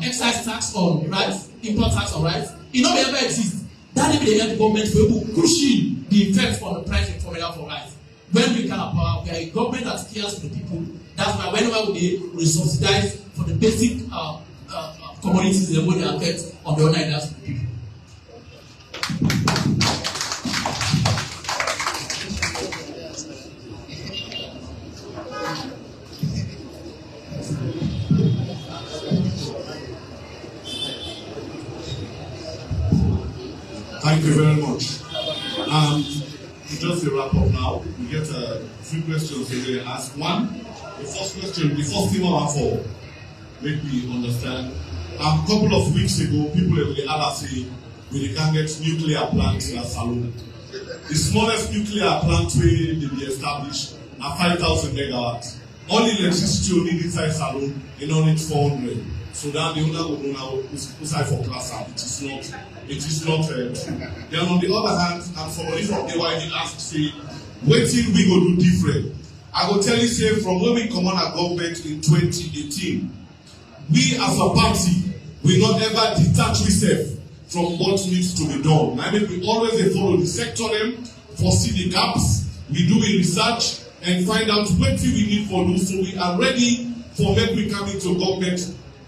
excise tax on rice, import tax on rice, it no ever exist. That is the government for able cushion the effect on the price formula for rice. When we can have power, we are a government that cares for the people. That's why whenever we subsidize for the basic commodities the way they affect on the other areas of the people. Thank you very much. Just to wrap up now, we get a few questions to ask. One, the first question, the first thing of all, make me understand. A couple of weeks ago, people in the other say we can get nuclear plants in a salon. The smallest nuclear plant where they be established are 5,000 megawatts. Only electricity only inside salon, you don't need 400. So that the owner will know inside for class out. It is not true. Then on the other hand, and somebody from the YD asked, say, wetin we go do different. I go tell you say from when we come on our government in 2018, we as a party, we not ever detach ourselves from what needs to be done. I mean, we always follow the sector them, foresee the gaps, we do the research and find out what we need for do. So we are ready for when we come into government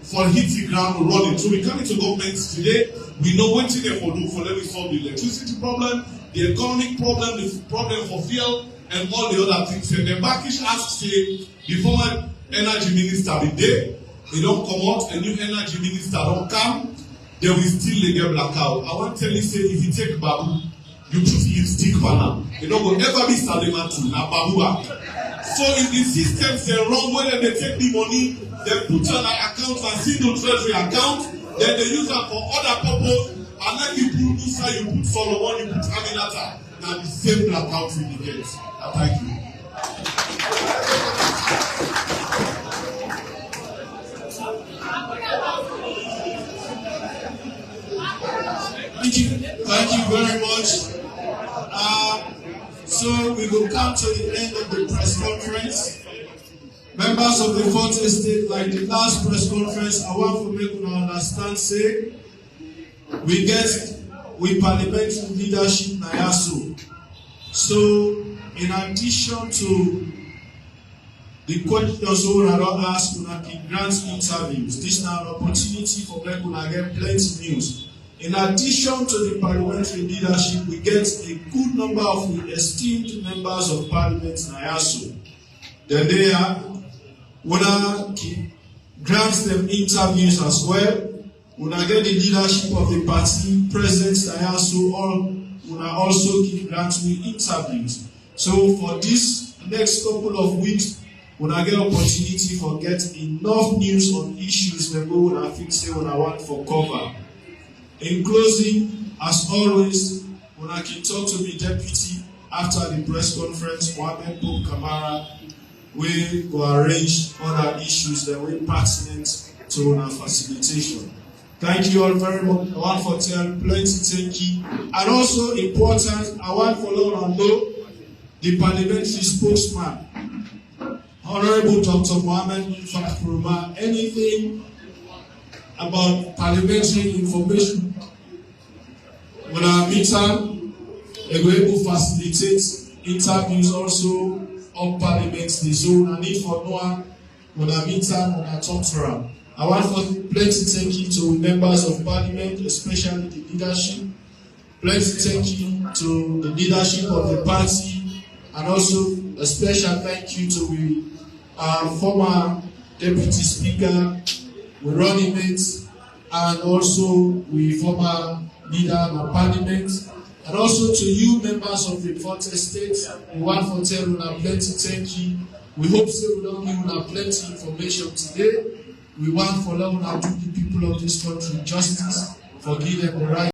for hit the ground running. So we come into government today, we know what they for do for let me solve the electricity problem, the economic problem, the problem for fuel, and all the other things. And the Bakish asked say the former energy minister be there, they don't come out, a new energy minister don't come, they will still get blackout. I want to tell you say if you take Babu, you put lipstick on them. You don't go ever be Salimatu, na Babuba. So if the systems are wrong, when they take the money, they put on an account and single treasury account, then they use that for other purpose, and then you put Musa, you put Solomon, you put Aminata. Now the same blackout we get. Thank you. Thank you very much. So we will come to the end of the press conference. Members of the fourth estate, like the last press conference, I want to make you understand, say, we parliamentary leadership Nayaso. So, in addition to the questions we don't ask, we can grant interviews. This is now an opportunity for people to get plenty news. In addition to the parliamentary leadership, we get a good number of esteemed members of parliament in Ayaso. Then they are, grant them interviews as well. When I get the leadership of the party present in Ayaso, when I also grant me interviews. So for this next couple of weeks, when I get opportunity for get enough news on issues, when I think say when I want for cover. In closing, as always, when I can talk to the deputy after the press conference, Mohamed Pope Kamara, we will arrange other issues that were pertinent to our facilitation. Thank you all very much. I want to tell plenty thank you. And also important, I want to follow and know the parliamentary spokesman, Honorable Dr. Mohamed Fakruma, anything about parliamentary information. When I meet them, they will able to facilitate interviews also on Parliament. So I need for no one when I meet them, when I talk to them. I want for plenty thank you to members of Parliament, especially the leadership. Plenty thank you to the leadership of the party, and also a special thank you to the former Deputy Speaker, we running mates, and also we former leader of Parliament, and also to you members of the fourth estate. We want to tell you plenty thank you. We hope so we don't give you plenty information today. We want for now to do the people of this country justice, for give them the right.